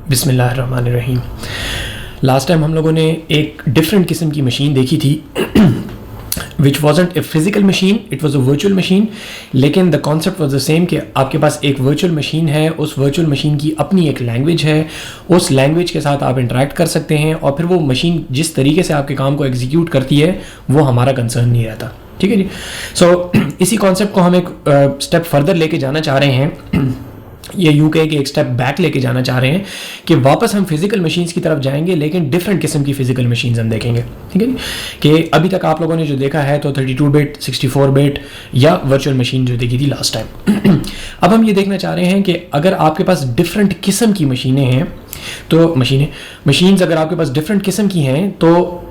बिस्मिल्लाहिर्रहमानिर्रहीम। Last time हम लोगों ने एक डिफरेंट किस्म की मशीन देखी थी which wasn't a physical machine, it was a virtual machine, लेकिन the concept was the same कि आपके पास एक वर्चुअल मशीन है, उस वर्चुअल मशीन की अपनी एक लैंग्वेज है, उस लैंग्वेज के साथ आप इंटरेक्ट कर सकते हैं और फिर वो मशीन जिस तरीके से आपके काम को एग्जीक्यूट करती है वो हमारा कंसर्न नहीं रहता। ठीक है जी। सो इसी कॉन्सेप्ट को हम एक स्टेप फर्दर लेके जाना चाह रहे हैं, ये यूं कहे कि एक स्टेप बैक लेके जाना चाह रहे हैं कि वापस हम फिजिकल मशीन्स की तरफ जाएंगे, लेकिन डिफरेंट किस्म की फिजिकल मशीन्स हम देखेंगे। ठीक है कि अभी तक आप लोगों ने जो देखा है तो 32 बिट, 64 बिट या वर्चुअल मशीन जो देखी थी लास्ट टाइम। अब हम ये देखना चाह रहे हैं कि अगर आपके पास डिफरेंट किस्म की मशीनें हैं, तो मशीन्स अगर आपके पास डिफरेंट किस्म की हैं तो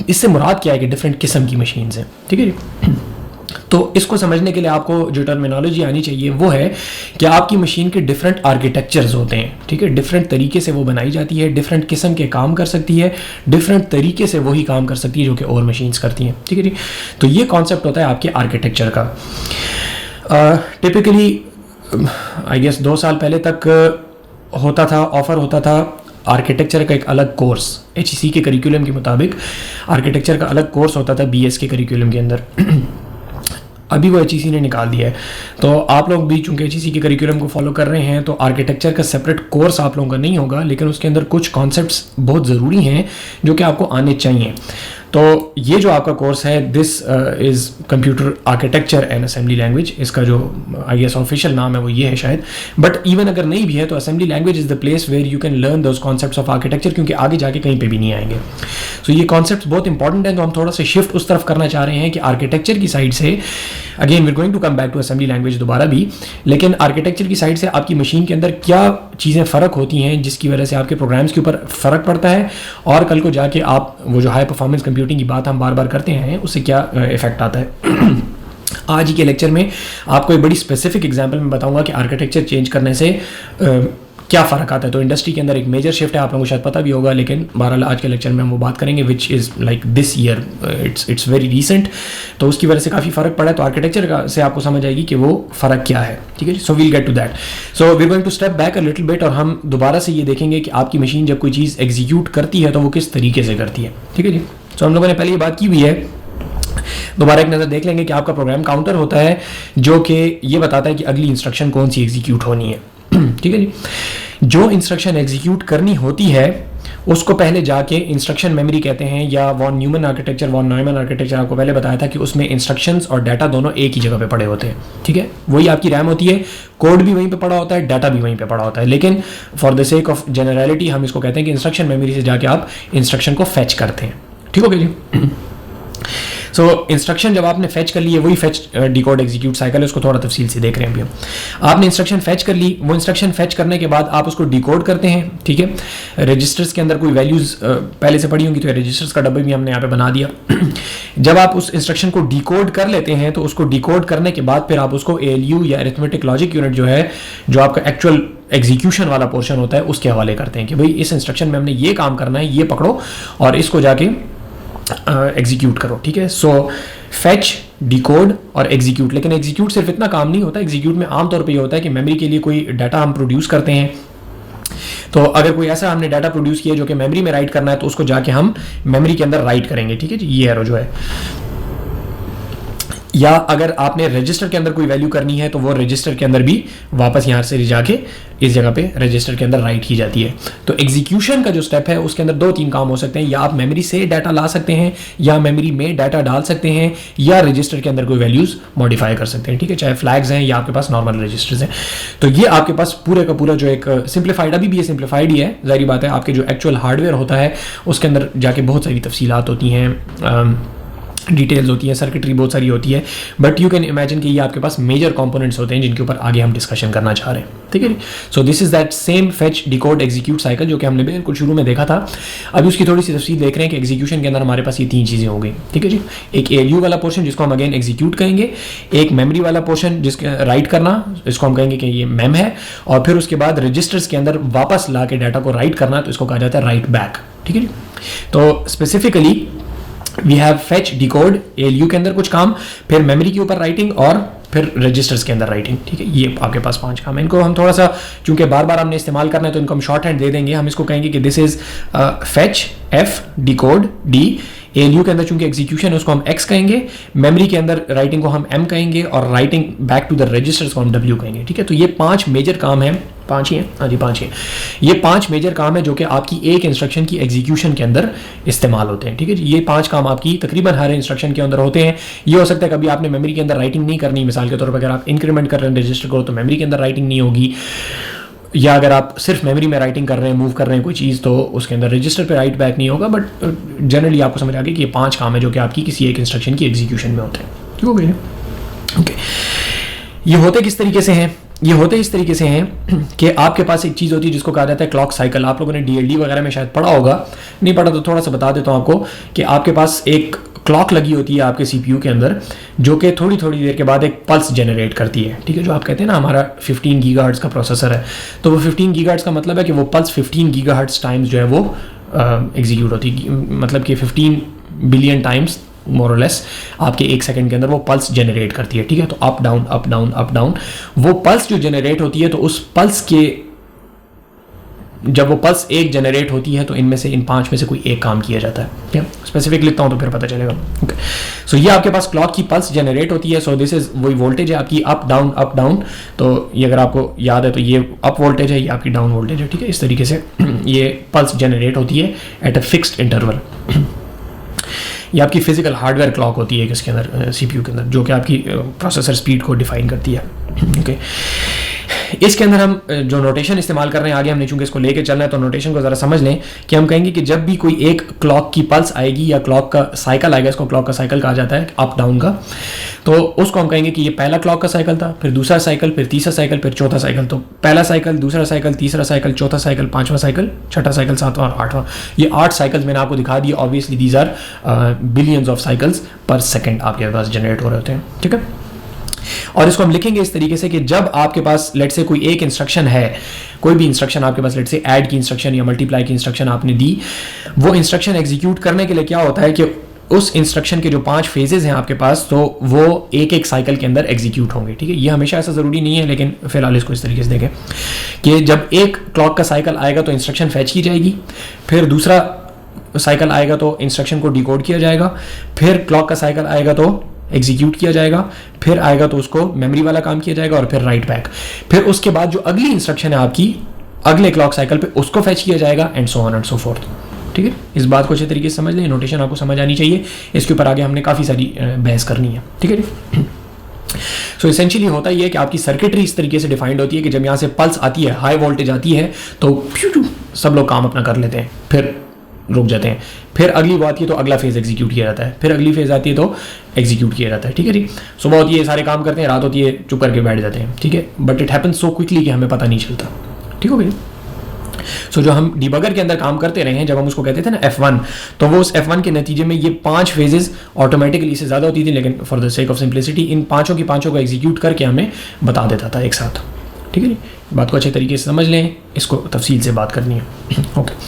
इससे मुराद क्या है कि डिफरेंट किस्म की मशीन्स हैं। ठीक है जी। तो इसको समझने के लिए आपको जो टर्मिनोलॉजी आनी चाहिए वो है कि आपकी मशीन के डिफरेंट आर्किटेक्चर्स होते हैं। ठीक है, डिफरेंट तरीके से वो बनाई जाती है, डिफरेंट किस्म के काम कर सकती है, डिफरेंट तरीके से वही काम कर सकती है जो कि और मशीन्स करती हैं। ठीक है जी। तो ये कॉन्सेप्ट होता है आपके आर्किटेक्चर का। टिपिकली आई गेस 2 साल पहले तक होता था, ऑफर होता था आर्किटेक्चर का एक अलग कोर्स, HEC के करिकुलम के मुताबिक आर्किटेक्चर का अलग कोर्स होता था BS के करिकुलम के अंदर। अभी वो HEC ने निकाल दिया है, तो आप लोग भी चूंकि HEC के करिकुलम को फॉलो कर रहे हैं तो आर्किटेक्चर का सेपरेट कोर्स आप लोगों का नहीं होगा, लेकिन उसके अंदर कुछ कॉन्सेप्ट्स बहुत ज़रूरी हैं जो कि आपको आने चाहिए। तो ये जो आपका कोर्स है, this is computer architecture and assembly language, इसका जो आई गेस ऑफिशियल नाम है वो ये है शायद, बट इवन अगर नहीं भी है तो assembly language is the place where you can learn those concepts of architecture, क्योंकि आगे जाके कहीं पे भी नहीं आएंगे। सो ये कॉन्सेप्ट्स बहुत इंपॉर्टेंट है, तो हम थोड़ा सा शिफ्ट उस तरफ करना चाह रहे हैं कि आर्किटेक्चर की साइड से, again we are going to come back to assembly language दोबारा भी, लेकिन आर्किटेक्चर की साइड से आपकी मशीन के अंदर क्या चीज़ें फ़र्क होती हैं जिसकी वजह से आपके प्रोग्राम्स के ऊपर फ़र्क पड़ता है, और कल को जाके आप वो जो हाई परफॉर्मेंस कंप्यूटिंग की बात हम बार बार करते हैं उससे क्या इफेक्ट आता है। आज ही के लेक्चर में आपको एक बड़ी स्पेसिफिक एग्जांपल में बताऊंगा कि आर्किटेक्चर चेंज करने से क्या फ़र्क आता है। तो इंडस्ट्री के अंदर एक मेजर शिफ्ट है, आप लोगों को शायद पता भी होगा, लेकिन बहरहाल आज के लेक्चर में हम वो बात करेंगे which is like this year, it's very recent, तो उसकी वजह से काफ़ी फ़र्क पड़ा है। तो आर्किटेक्चर से आपको समझ आएगी कि वो फ़र्क क्या है। ठीक है जी। So we'll get to that. So we are going to step back a little bit, और हम दोबारा से ये देखेंगे कि आपकी मशीन जब कोई चीज़ एग्जीक्यूट करती है तो वो किस तरीके से करती है। ठीक है जी। सो हम लोगों ने पहले ये बात की हुई है, दोबारा एक नज़र देख लेंगे कि आपका प्रोग्राम काउंटर होता है जो कि ये बताता है कि अगली इंस्ट्रक्शन कौन सी एग्जीक्यूट होनी है। ठीक है जी। जो इंस्ट्रक्शन एग्जीक्यूट करनी होती है उसको पहले जाके इंस्ट्रक्शन मेमोरी कहते हैं, या von Neumann architecture, von Neumann architecture आपको पहले बताया था कि उसमें इंस्ट्रक्शंस और डाटा दोनों एक ही जगह पे पड़े होते हैं। ठीक है, वही आपकी रैम होती है, कोड भी वहीं पे पड़ा होता है, डाटा भी वहीं पे पड़ा होता है, लेकिन for the sake of generality हम इसको कहते हैं कि इंस्ट्रक्शन मेमोरी से जाके आप इंस्ट्रक्शन को फेच करते हैं। ठीक हो गया जी। सो इंस्ट्रक्शन जब आपने फेच कर ली है, वही फेच डिकोड एग्जीक्यूट साइकिल है, उसको थोड़ा तफसील से देख रहे हैं अभी हम। आपने इंस्ट्रक्शन फेच कर ली, वो इंस्ट्रक्शन फेच करने के बाद आप उसको डिकोड करते हैं। ठीक है, रजिस्टर्स के अंदर कोई वैल्यूज़ पहले से पड़ी होंगी, तो रजिस्टर्स का डब्बा भी हमने यहाँ पे बना दिया। जब आप उस इंस्ट्रक्शन को डिकोड कर लेते हैं तो उसको डिकोड करने के बाद फिर आप उसको ALU या अरिथमेटिक लॉजिक यूनिट जो है, जो आपका एक्चुअल एग्जीक्यूशन वाला पोर्शन होता है, उसके हवाले करते हैं कि भाई इस इंस्ट्रक्शन में हमने ये काम करना है, ये पकड़ो और इसको जाके एग्जीक्यूट करो। ठीक है, सो फेच, डिकोड और एग्जीक्यूट। लेकिन एग्जीक्यूट सिर्फ इतना काम नहीं होता, एग्जीक्यूट में आमतौर पे ये होता है कि मेमोरी के लिए कोई डाटा हम प्रोड्यूस करते हैं, तो अगर कोई ऐसा हमने डाटा प्रोड्यूस किया जो कि मेमोरी में राइट करना है तो उसको जाके हम मेमोरी के अंदर राइट करेंगे। ठीक है जी, ये एरो जो है, या अगर आपने रजिस्टर के अंदर कोई वैल्यू करनी है तो वो रजिस्टर के अंदर भी वापस यहाँ से जाके इस जगह पे रजिस्टर के अंदर राइट की जाती है। तो एग्जीक्यूशन का जो स्टेप है उसके अंदर 2-3 काम हो सकते हैं, या आप मेमोरी से डाटा ला सकते हैं, या मेमोरी में डाटा डाल सकते हैं, या रजिस्टर के अंदर कोई वैल्यूज मॉडिफाई कर सकते हैं। ठीक है, चाहे फ्लैग्स हैं या आपके पास नॉर्मल रजिस्टर्स हैं। तो ये आपके पास पूरे का पूरा जो एक सिंप्लीफाइड, अभी भी ये सिंप्लीफाइड ही है, जाहिर बात है आपके जो एक्चुअल हार्डवेयर होता है उसके अंदर जाके बहुत सारी तफसीलात होती हैं, डिटेल्स होती है, सर्किटरी बहुत सारी होती है, बट यू कैन इमेजिन कि ये आपके पास मेजर कंपोनेंट्स होते हैं जिनके ऊपर आगे हम डिस्कशन करना चाह रहे हैं। ठीक है जी। So this is that same fetch, decode, execute cycle जो कि हमने बिल्कुल शुरू में देखा था। अभी उसकी थोड़ी सी तफसील देख रहे हैं कि एग्जीक्यूशन के अंदर हमारे पास ये 3 चीज़ें हो गई। ठीक है जी, एक ALU वाला पोर्शन जिसको हम अगेन एग्जीक्यूट कहेंगे, एक मेमोरी वाला पोर्शन जिसके राइट करना, इसको हम कहेंगे कि ये मेम है, और फिर उसके बाद रजिस्टर्स के अंदर वापस ला के डाटा को राइट करना, तो इसको कहा जाता है राइट बैक। ठीक है जी। तो specifically we have fetch, decode, ALU के अंदर कुछ काम, फिर मेमोरी के ऊपर राइटिंग और फिर रजिस्टर्स के अंदर राइटिंग, ठीक है। ये आपके पास 5 काम है। इनको हम थोड़ा सा, चूंकि बार बार हमने इस्तेमाल करना है तो इनको हम शॉर्ट हैंड दे देंगे। हम इसको कहेंगे कि this is fetch F, decode D, ALU के अंदर चूंकि एग्जीक्यूशन है उसको हम X कहेंगे, मेमोरी के अंदर राइटिंग को हम M कहेंगे और writing back to the registers को हम W कहेंगे, ठीक है। तो ये 5 मेजर काम हैं, 5 ही हैं, हाँ जी 5 ही हैं। ये 5 मेजर काम है जो कि आपकी एक इंस्ट्रक्शन की एग्जीक्यूशन के अंदर इस्तेमाल होते हैं, ठीक है। ये 5 काम आपकी तकरीबन हर इंस्ट्रक्शन के अंदर होते हैं। ये हो सकता है कभी आपने मेमोरी के अंदर राइटिंग नहीं करनी, मिसाल के तौर पर अगर आप इंक्रीमेंट कर रहे हैं रजिस्टर को तो मेमोरी के अंदर राइटिंग नहीं होगी, या अगर आप सिर्फ मेमोरी में राइटिंग कर रहे हैं, मूव कर रहे हैं कोई चीज़, तो उसके अंदर रजिस्टर पे राइट बैक नहीं होगा। बट जनरली आपको समझ आ गया कि ये 5 काम है जो कि आपकी किसी एक इंस्ट्रक्शन की एग्जीक्यूशन में होते हैं, ठीक हो गया। ओके, ये होते किस तरीके से हैं? ये होते इस तरीके से हैं कि आपके पास एक चीज़ होती है जिसको कहा जाता है क्लॉक साइकिल। आप लोगों ने DLD वगैरह में शायद पढ़ा होगा, नहीं पढ़ा तो थोड़ा सा बता देता हूँ आपको कि आपके पास एक क्लॉक लगी होती है आपके CPU के अंदर जो कि थोड़ी थोड़ी देर के बाद एक पल्स जनरेट करती है, ठीक है। जो आप कहते हैं ना हमारा 15 गीगाहर्ट्ज़ का प्रोसेसर है, तो वो 15 गीगाहर्ट्ज़ का मतलब है कि वो पल्स 15 गीगाहर्ट्ज़ टाइम्स जो है वो एग्जीक्यूट होती है, मतलब कि 15 बिलियन टाइम्स मोर और लेस आपके 1 सेकंड के अंदर वो पल्स जनरेट करती है, ठीक है। तो up down up down up down वो पल्स जो जनरेट होती है, तो उस पल्स के जब वो पल्स एक जनरेट होती है तो इनमें से इन 5 में से कोई एक काम किया जाता है, ठीक है। स्पेसिफिक लिखता हूँ तो फिर पता चलेगा। ओके, सो ये आपके पास क्लॉक की पल्स जनरेट होती है। सो दिस इज वही वोल्टेज है आपकी अप डाउन। तो ये अगर आपको याद है तो ये अप वोल्टेज है, ये आपकी डाउन वोल्टेज है, ठीक है। इस तरीके से ये पल्स जनरेट होती है एट अ फिक्स्ड इंटरवल। ये आपकी फिजिकल हार्डवेयर क्लॉक होती है इसके अंदर CPU के अंदर, जो कि आपकी प्रोसेसर स्पीड को डिफाइन करती है, ओके। इसके अंदर हम जो नोटेशन इस्तेमाल कर रहे हैं, आगे हमने चूंकि इसको लेके चलना है तो नोटेशन को ज़रा समझ लें कि हम कहेंगे कि जब भी कोई एक क्लॉक की पल्स आएगी या क्लॉक का साइकिल आएगा, इसको क्लॉक का साइकिल कहा जाता है अप डाउन का, तो उसको हम कहेंगे कि ये पहला क्लॉक का साइकिल था, फिर दूसरा साइकिल, फिर तीसरा साइकिल, फिर चौथा साइकिल। तो पहला साइकिल, दूसरा साइकिल, तीसरा साइकिल, चौथा साइकिल, 5वां साइकिल, छठा साइकिल, 7वां और 8वां। ये 8 साइकिल्स मैंने आपको दिखा दिया। Obviously these are billions of cycles per second आपके पास जनरेट हो रहे होते हैं, ठीक है। और इसको हम लिखेंगे इस तरीके से कि जब आपके पास लेट से कोई एक इंस्ट्रक्शन है, कोई भी इंस्ट्रक्शन आपके पास, लेट से ऐड की इंस्ट्रक्शन या मल्टीप्लाई की इंस्ट्रक्शन आपने दी, वो इंस्ट्रक्शन एग्जीक्यूट करने के लिए क्या होता है कि उस इंस्ट्रक्शन के जो 5 फेजेस हैं आपके पास, तो वो एक एक साइकिल के अंदर एग्जीक्यूट होंगे, ठीक है। ये हमेशा ऐसा ज़रूरी नहीं है, लेकिन फिलहाल इसको इस तरीके से देखें कि जब एक क्लॉक का साइकिल आएगा तो इंस्ट्रक्शन फैच की जाएगी, फिर दूसरा साइकिल आएगा तो इंस्ट्रक्शन को डिकोड किया जाएगा, फिर क्लॉक का साइकिल आएगा तो एग्जीक्यूट किया जाएगा, फिर आएगा तो उसको मेमोरी वाला काम किया जाएगा और फिर राइट बैक। फिर उसके बाद जो अगली इंस्ट्रक्शन है आपकी अगले क्लॉक साइकिल पे उसको फैच किया जाएगा and so on and so fourth, ठीक है। इस बात को अच्छे तरीके से समझ लें, नोटेशन आपको समझ आनी चाहिए। इसके ऊपर आगे हमने काफ़ी सारी बहस करनी है, ठीक है। सो इसेंशियली होता ही है कि आपकी सर्किटरी इस तरीके से डिफाइंड होती है कि जब यहाँ से पल्स आती है, हाई वोल्टेज आती है, तो सब लोग काम अपना कर लेते हैं, फिर रुक जाते हैं, फिर अगली वो आती है तो अगला फेज एग्जीक्यूट किया जाता है, फिर अगली फेज आती है तो एग्जीक्यूट किया जाता है, ठीक है जी। सुबह होती है सारे काम करते हैं, रात होती है चुप करके बैठ जाते हैं, ठीक है। But it happens so quickly कि हमें पता नहीं चलता, ठीक हो गया। सो जो हम डिबगर के अंदर काम करते रहे हैं, जब हम उसको कहते थे ना F1, तो वो उस F1 के नतीजे में ये 5 फेजेस ऑटोमेटिकली से ज़्यादा होती थी, लेकिन for the sake of simplicity इन पाँचों को एग्जीक्यूट करके हमें बता देता था एक साथ, ठीक है जी। बात को अच्छे तरीके से समझ लें, इसको तफसील से बात करनी है, ओके।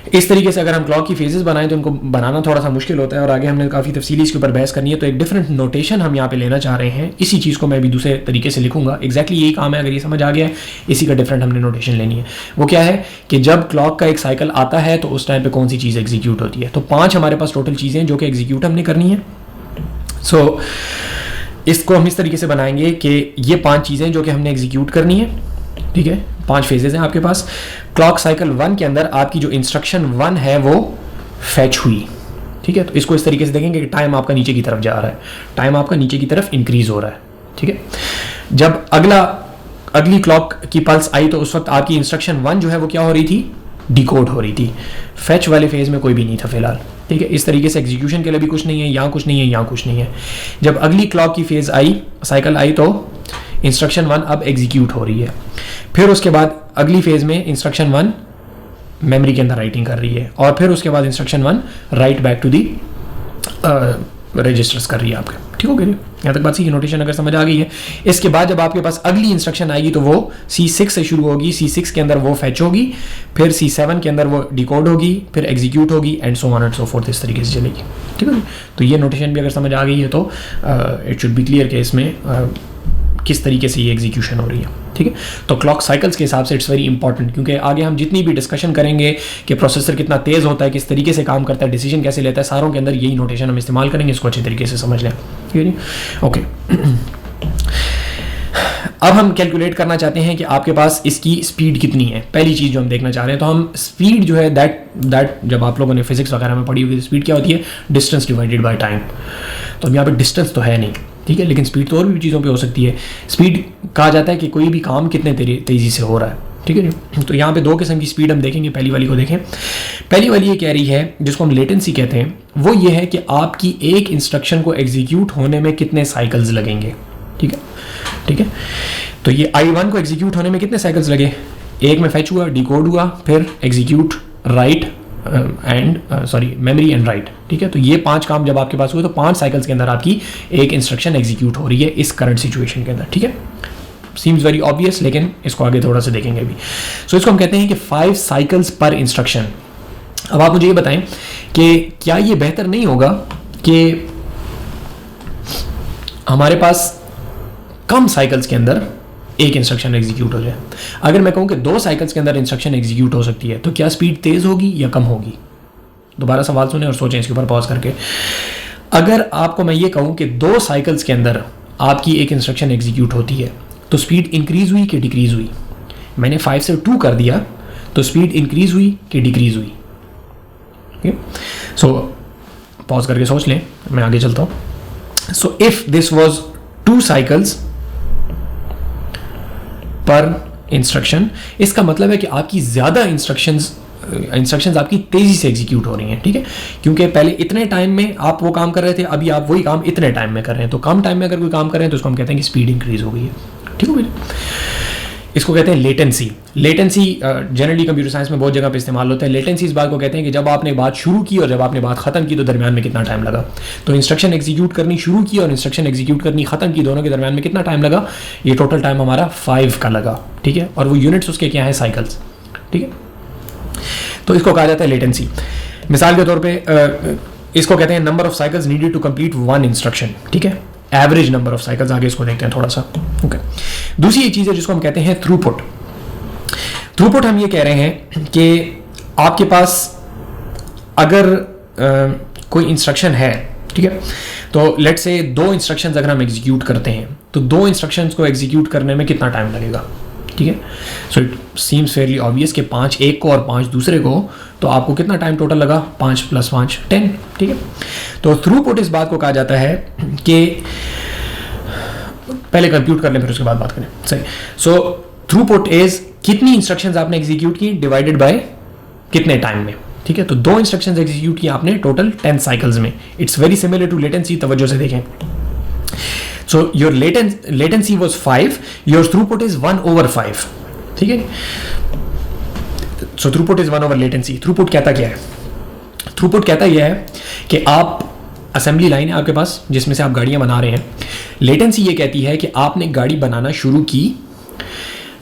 इस तरीके से अगर हम क्लॉक की फेजेस बनाएं तो उनको बनाना थोड़ा सा मुश्किल होता है और आगे हमने काफ़ी तफसीली इसके ऊपर बहस करनी है। तो एक डिफरेंट नोटेशन हम यहाँ पे लेना चाह रहे हैं, इसी चीज़ को मैं भी दूसरे तरीके से लिखूंगा। एग्जैक्टली यही काम है, अगर ये समझ आ गया है, इसी का डिफरेंट हमने नोटेशन लेनी है। वो क्या है कि जब क्लॉक का एक साइकिल आता है तो उस टाइम पर कौन सी चीज़ एग्जीक्यूट होती है। तो 5 हमारे पास टोटल चीज़ें जो कि एग्जीक्यूट हमने करनी है। सो इसको हम इस तरीके से बनाएंगे कि ये 5 चीज़ें जो कि हमने एग्जीक्यूट करनी है, ठीक है। 5 फेजेस हैं आपके पास। क्लॉक साइकिल 1 के अंदर आपकी जो इंस्ट्रक्शन 1 है वो फैच हुई, ठीक है। तो इसको इस तरीके से देखेंगे कि टाइम आपका नीचे की तरफ जा रहा है, टाइम आपका नीचे की तरफ इंक्रीज हो रहा है, ठीक है। जब अगली क्लॉक की पल्स आई तो उस वक्त आपकी इंस्ट्रक्शन 1 जो है वो क्या हो रही थी, डिकोड हो रही थी। फैच वाले फेज में कोई भी नहीं था फिलहाल, ठीक है। इस तरीके से एग्जीक्यूशन के लिए भी कुछ नहीं है, यहाँ कुछ नहीं है, यहाँ कुछ नहीं है। जब अगली क्लॉक की फेज आई, साइकिल आई, तो इंस्ट्रक्शन 1 अब एग्जीक्यूट हो रही है। फिर उसके बाद अगली फेज में इंस्ट्रक्शन 1 मेमोरी के अंदर राइटिंग कर रही है और फिर उसके बाद instruction 1 write back to the registers कर रही है आपके, ठीक हो गया। यहाँ तक बात सी, नोटेशन अगर समझ आ गई है। इसके बाद जब आपके पास अगली इंस्ट्रक्शन आएगी तो वो C6 से शुरू होगी, C6 के अंदर वो फैच होगी, फिर C7 के अंदर वो डिकोड होगी, फिर एग्जीक्यूट होगी, and so on and so fourth, इस तरीके से चलेगी। ठीक है, तो ये नोटेशन भी अगर समझ आ गई है तो इट शुड बी क्लियर कि इसमें किस तरीके से ये एग्जीक्यूशन हो रही है। ठीक है, तो क्लॉक साइकिल्स के हिसाब से इट्स वेरी इंपॉर्टेंट, क्योंकि आगे हम जितनी भी डिस्कशन करेंगे कि प्रोसेसर कितना तेज होता है, किस तरीके से काम करता है, डिसीजन कैसे लेता है, सारों के अंदर यही नोटेशन हम इस्तेमाल करेंगे, इसको अच्छे तरीके से समझ लें। ठीक है जी, ओके। अब हम कैलकुलेट करना चाहते हैं कि आपके पास इसकी स्पीड कितनी है। पहली चीज़ जो हम देखना चाह रहे हैं, तो हम स्पीड जो है दैट जब आप लोगों ने फिजिक्स वगैरह में पढ़ी होगी, स्पीड क्या होती है, डिस्टेंस डिवाइडेड बाय टाइम। तो अब यहाँ पे डिस्टेंस तो है नहीं, ठीक है, लेकिन स्पीड तो और भी चीज़ों पे हो सकती है। स्पीड कहा जाता है कि कोई भी काम कितने तेज़ी से हो रहा है। ठीक है जी, तो यहाँ पे दो किस्म की स्पीड हम देखेंगे। पहली वाली को देखें। पहली वाली ये कह रही है, जिसको हम लेटेंसी कहते हैं, वो ये है कि आपकी एक इंस्ट्रक्शन को एग्जीक्यूट होने में कितने साइकिल्स लगेंगे। ठीक है, ठीक है, तो ये I1 को एग्जीक्यूट होने में कितने साइकिल्स लगे, एक में फैच हुआ, डिकोड हुआ, फिर execute, right and memory and right. ठीक है, तो ये 5 काम जब आपके पास हुए तो 5 साइकिल्स के अंदर आपकी एक इंस्ट्रक्शन एग्जीक्यूट हो रही है इस करंट सिचुएशन के अंदर। ठीक है, सीम्स वेरी ऑब्वियस, लेकिन इसको आगे थोड़ा सा देखेंगे अभी। सो इसको हम कहते हैं कि 5 साइकिल्स पर इंस्ट्रक्शन। अब आप मुझे ये बताएं कि क्या ये बेहतर नहीं होगा कि हमारे पास कम साइकिल्स के अंदर एक इंस्ट्रक्शन एग्जीक्यूट हो जाए? अगर मैं कहूं कि 2 साइकिल्स के अंदर इंस्ट्रक्शन एग्जीक्यूट हो सकती है, तो क्या स्पीड तेज होगी या कम होगी? दोबारा सवाल सुने और सोचें इसके ऊपर पॉज करके। अगर आपको मैं ये कहूं कि 2 साइकिल्स के अंदर आपकी एक इंस्ट्रक्शन एग्जीक्यूट होती है, तो स्पीड इंक्रीज हुई कि डिक्रीज हुई? मैंने 5 से 2 कर दिया, तो स्पीड इंक्रीज हुई कि डिक्रीज हुई? सो पॉज करके सोच लें, मैं आगे चलता हूं। So if this was 2 cycles पर इंस्ट्रक्शन, इसका मतलब है कि आपकी ज्यादा इंस्ट्रक्शंस आपकी तेजी से एग्जीक्यूट हो रही हैं। ठीक है, क्योंकि पहले इतने टाइम में आप वो काम कर रहे थे, अभी आप वही काम इतने टाइम में कर रहे हैं। तो कम टाइम में अगर कोई काम कर रहे हैं तो उसको हम कहते हैं कि स्पीड इंक्रीज हो गई है। ठीक है, इसको कहते हैं latency. Latency generally computer science में बहुत जगह पे इस्तेमाल होता है। लेटेंसी इस बात को कहते हैं कि जब आपने बात शुरू की और जब आपने बात खत्म की तो दरमियान में कितना टाइम लगा। तो इंस्ट्रक्शन एग्जीक्यूट करनी शुरू की और इंस्ट्रक्शन एग्जीक्यूट करनी खत्म की, दोनों के दरमियान में कितना टाइम लगा? ये टोटल टाइम हमारा 5 का लगा। ठीक है, और वो यूनिट्स उसके क्या है? साइकिल्स। ठीक है, तो इसको कहा जाता है लेटेंसी। मिसाल के तौर पर इसको कहते हैं number of cycles needed to complete 1 instruction. ठीक है, एवरेज नंबर ऑफ साइकिल्स। आगे इसको देखते हैं थोड़ा सा। ओके, दूसरी एक चीज़ है जिसको हम कहते हैं थ्रूपुट। थ्रूपुट हम ये कह रहे हैं कि आपके पास अगर कोई इंस्ट्रक्शन है, ठीक है, तो लेट्स से 2 इंस्ट्रक्शंस अगर हम एग्जीक्यूट करते हैं तो 2 इंस्ट्रक्शंस को एग्जीक्यूट करने में कितना टाइम लगेगा? ठीक है, so it seems Fairlie obvious कि 5 एक को और 5 दूसरे को, तो आपको कितना टाइम टोटल लगा? 5 + 5 10। ठीक है, तो थ्रूपुट इस बात को कहा जाता है कि पहले कंप्यूट कर लें फिर उसके बाद बात करें। सही, सो थ्रूपुट इज कितनी इंस्ट्रक्शंस आपने एग्जीक्यूट की डिवाइडेड बाय कितने टाइम में। ठीक है, तो 2 इंस्ट्रक्शंस एग्जीक्यूट की आपने टोटल 10 साइकिल्स में। It's very similar to latency, तवज्जो से देखें। So your latency was 5, your throughput is 1/5. ठीक है, so throughput is 1/latency. throughput कहता क्या है? throughput कहता यह है कि आप असेंबली लाइन है आपके पास जिसमें से आप गाड़ियां बना रहे हैं। लेटेंसी ये कहती है कि आपने गाड़ी बनाना शुरू की,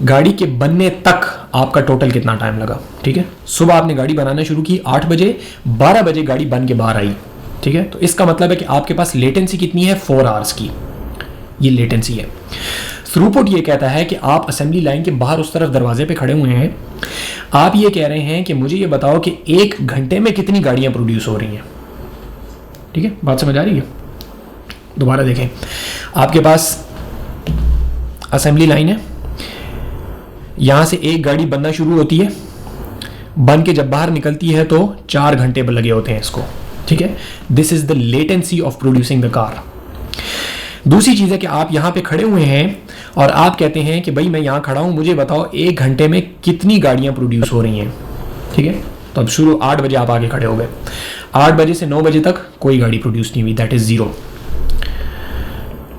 गाड़ी के बनने तक आपका टोटल कितना टाइम लगा। ठीक है, सुबह आपने गाड़ी बनाना शुरू की 8 बजे, 12 बजे गाड़ी बन के बाहर आई। ठीक है, तो इसका मतलब है कि आपके पास लेटेंसी कितनी है? 4 आवर्स की। ये लेटेंसी है। थ्रूपुट ये कहता है कि आप असेंबली लाइन के बाहर उस तरफ दरवाजे पे खड़े हुए हैं, आप ये कह रहे हैं कि मुझे ये बताओ कि 1 घंटे में कितनी गाड़ियां प्रोड्यूस हो रही हैं। ठीक है, बात समझ आ रही है? दोबारा देखें, आपके पास असेंबली लाइन है, यहां से एक गाड़ी बनना शुरू होती है, बन के जब बाहर निकलती है तो 4 घंटे लगे होते हैं इसको। ठीक है, this is the latency of producing the car. दूसरी चीज है कि आप यहां पे खड़े हुए हैं और आप कहते हैं कि भाई मैं यहां खड़ा हूं, मुझे बताओ 1 घंटे में कितनी गाड़ियां प्रोड्यूस हो रही हैं। ठीक है, तो अब शुरू 8 बजे आप आगे खड़े हो गए, 8 बजे से 9 बजे तक कोई गाड़ी प्रोड्यूस नहीं हुई, दैट इज 0,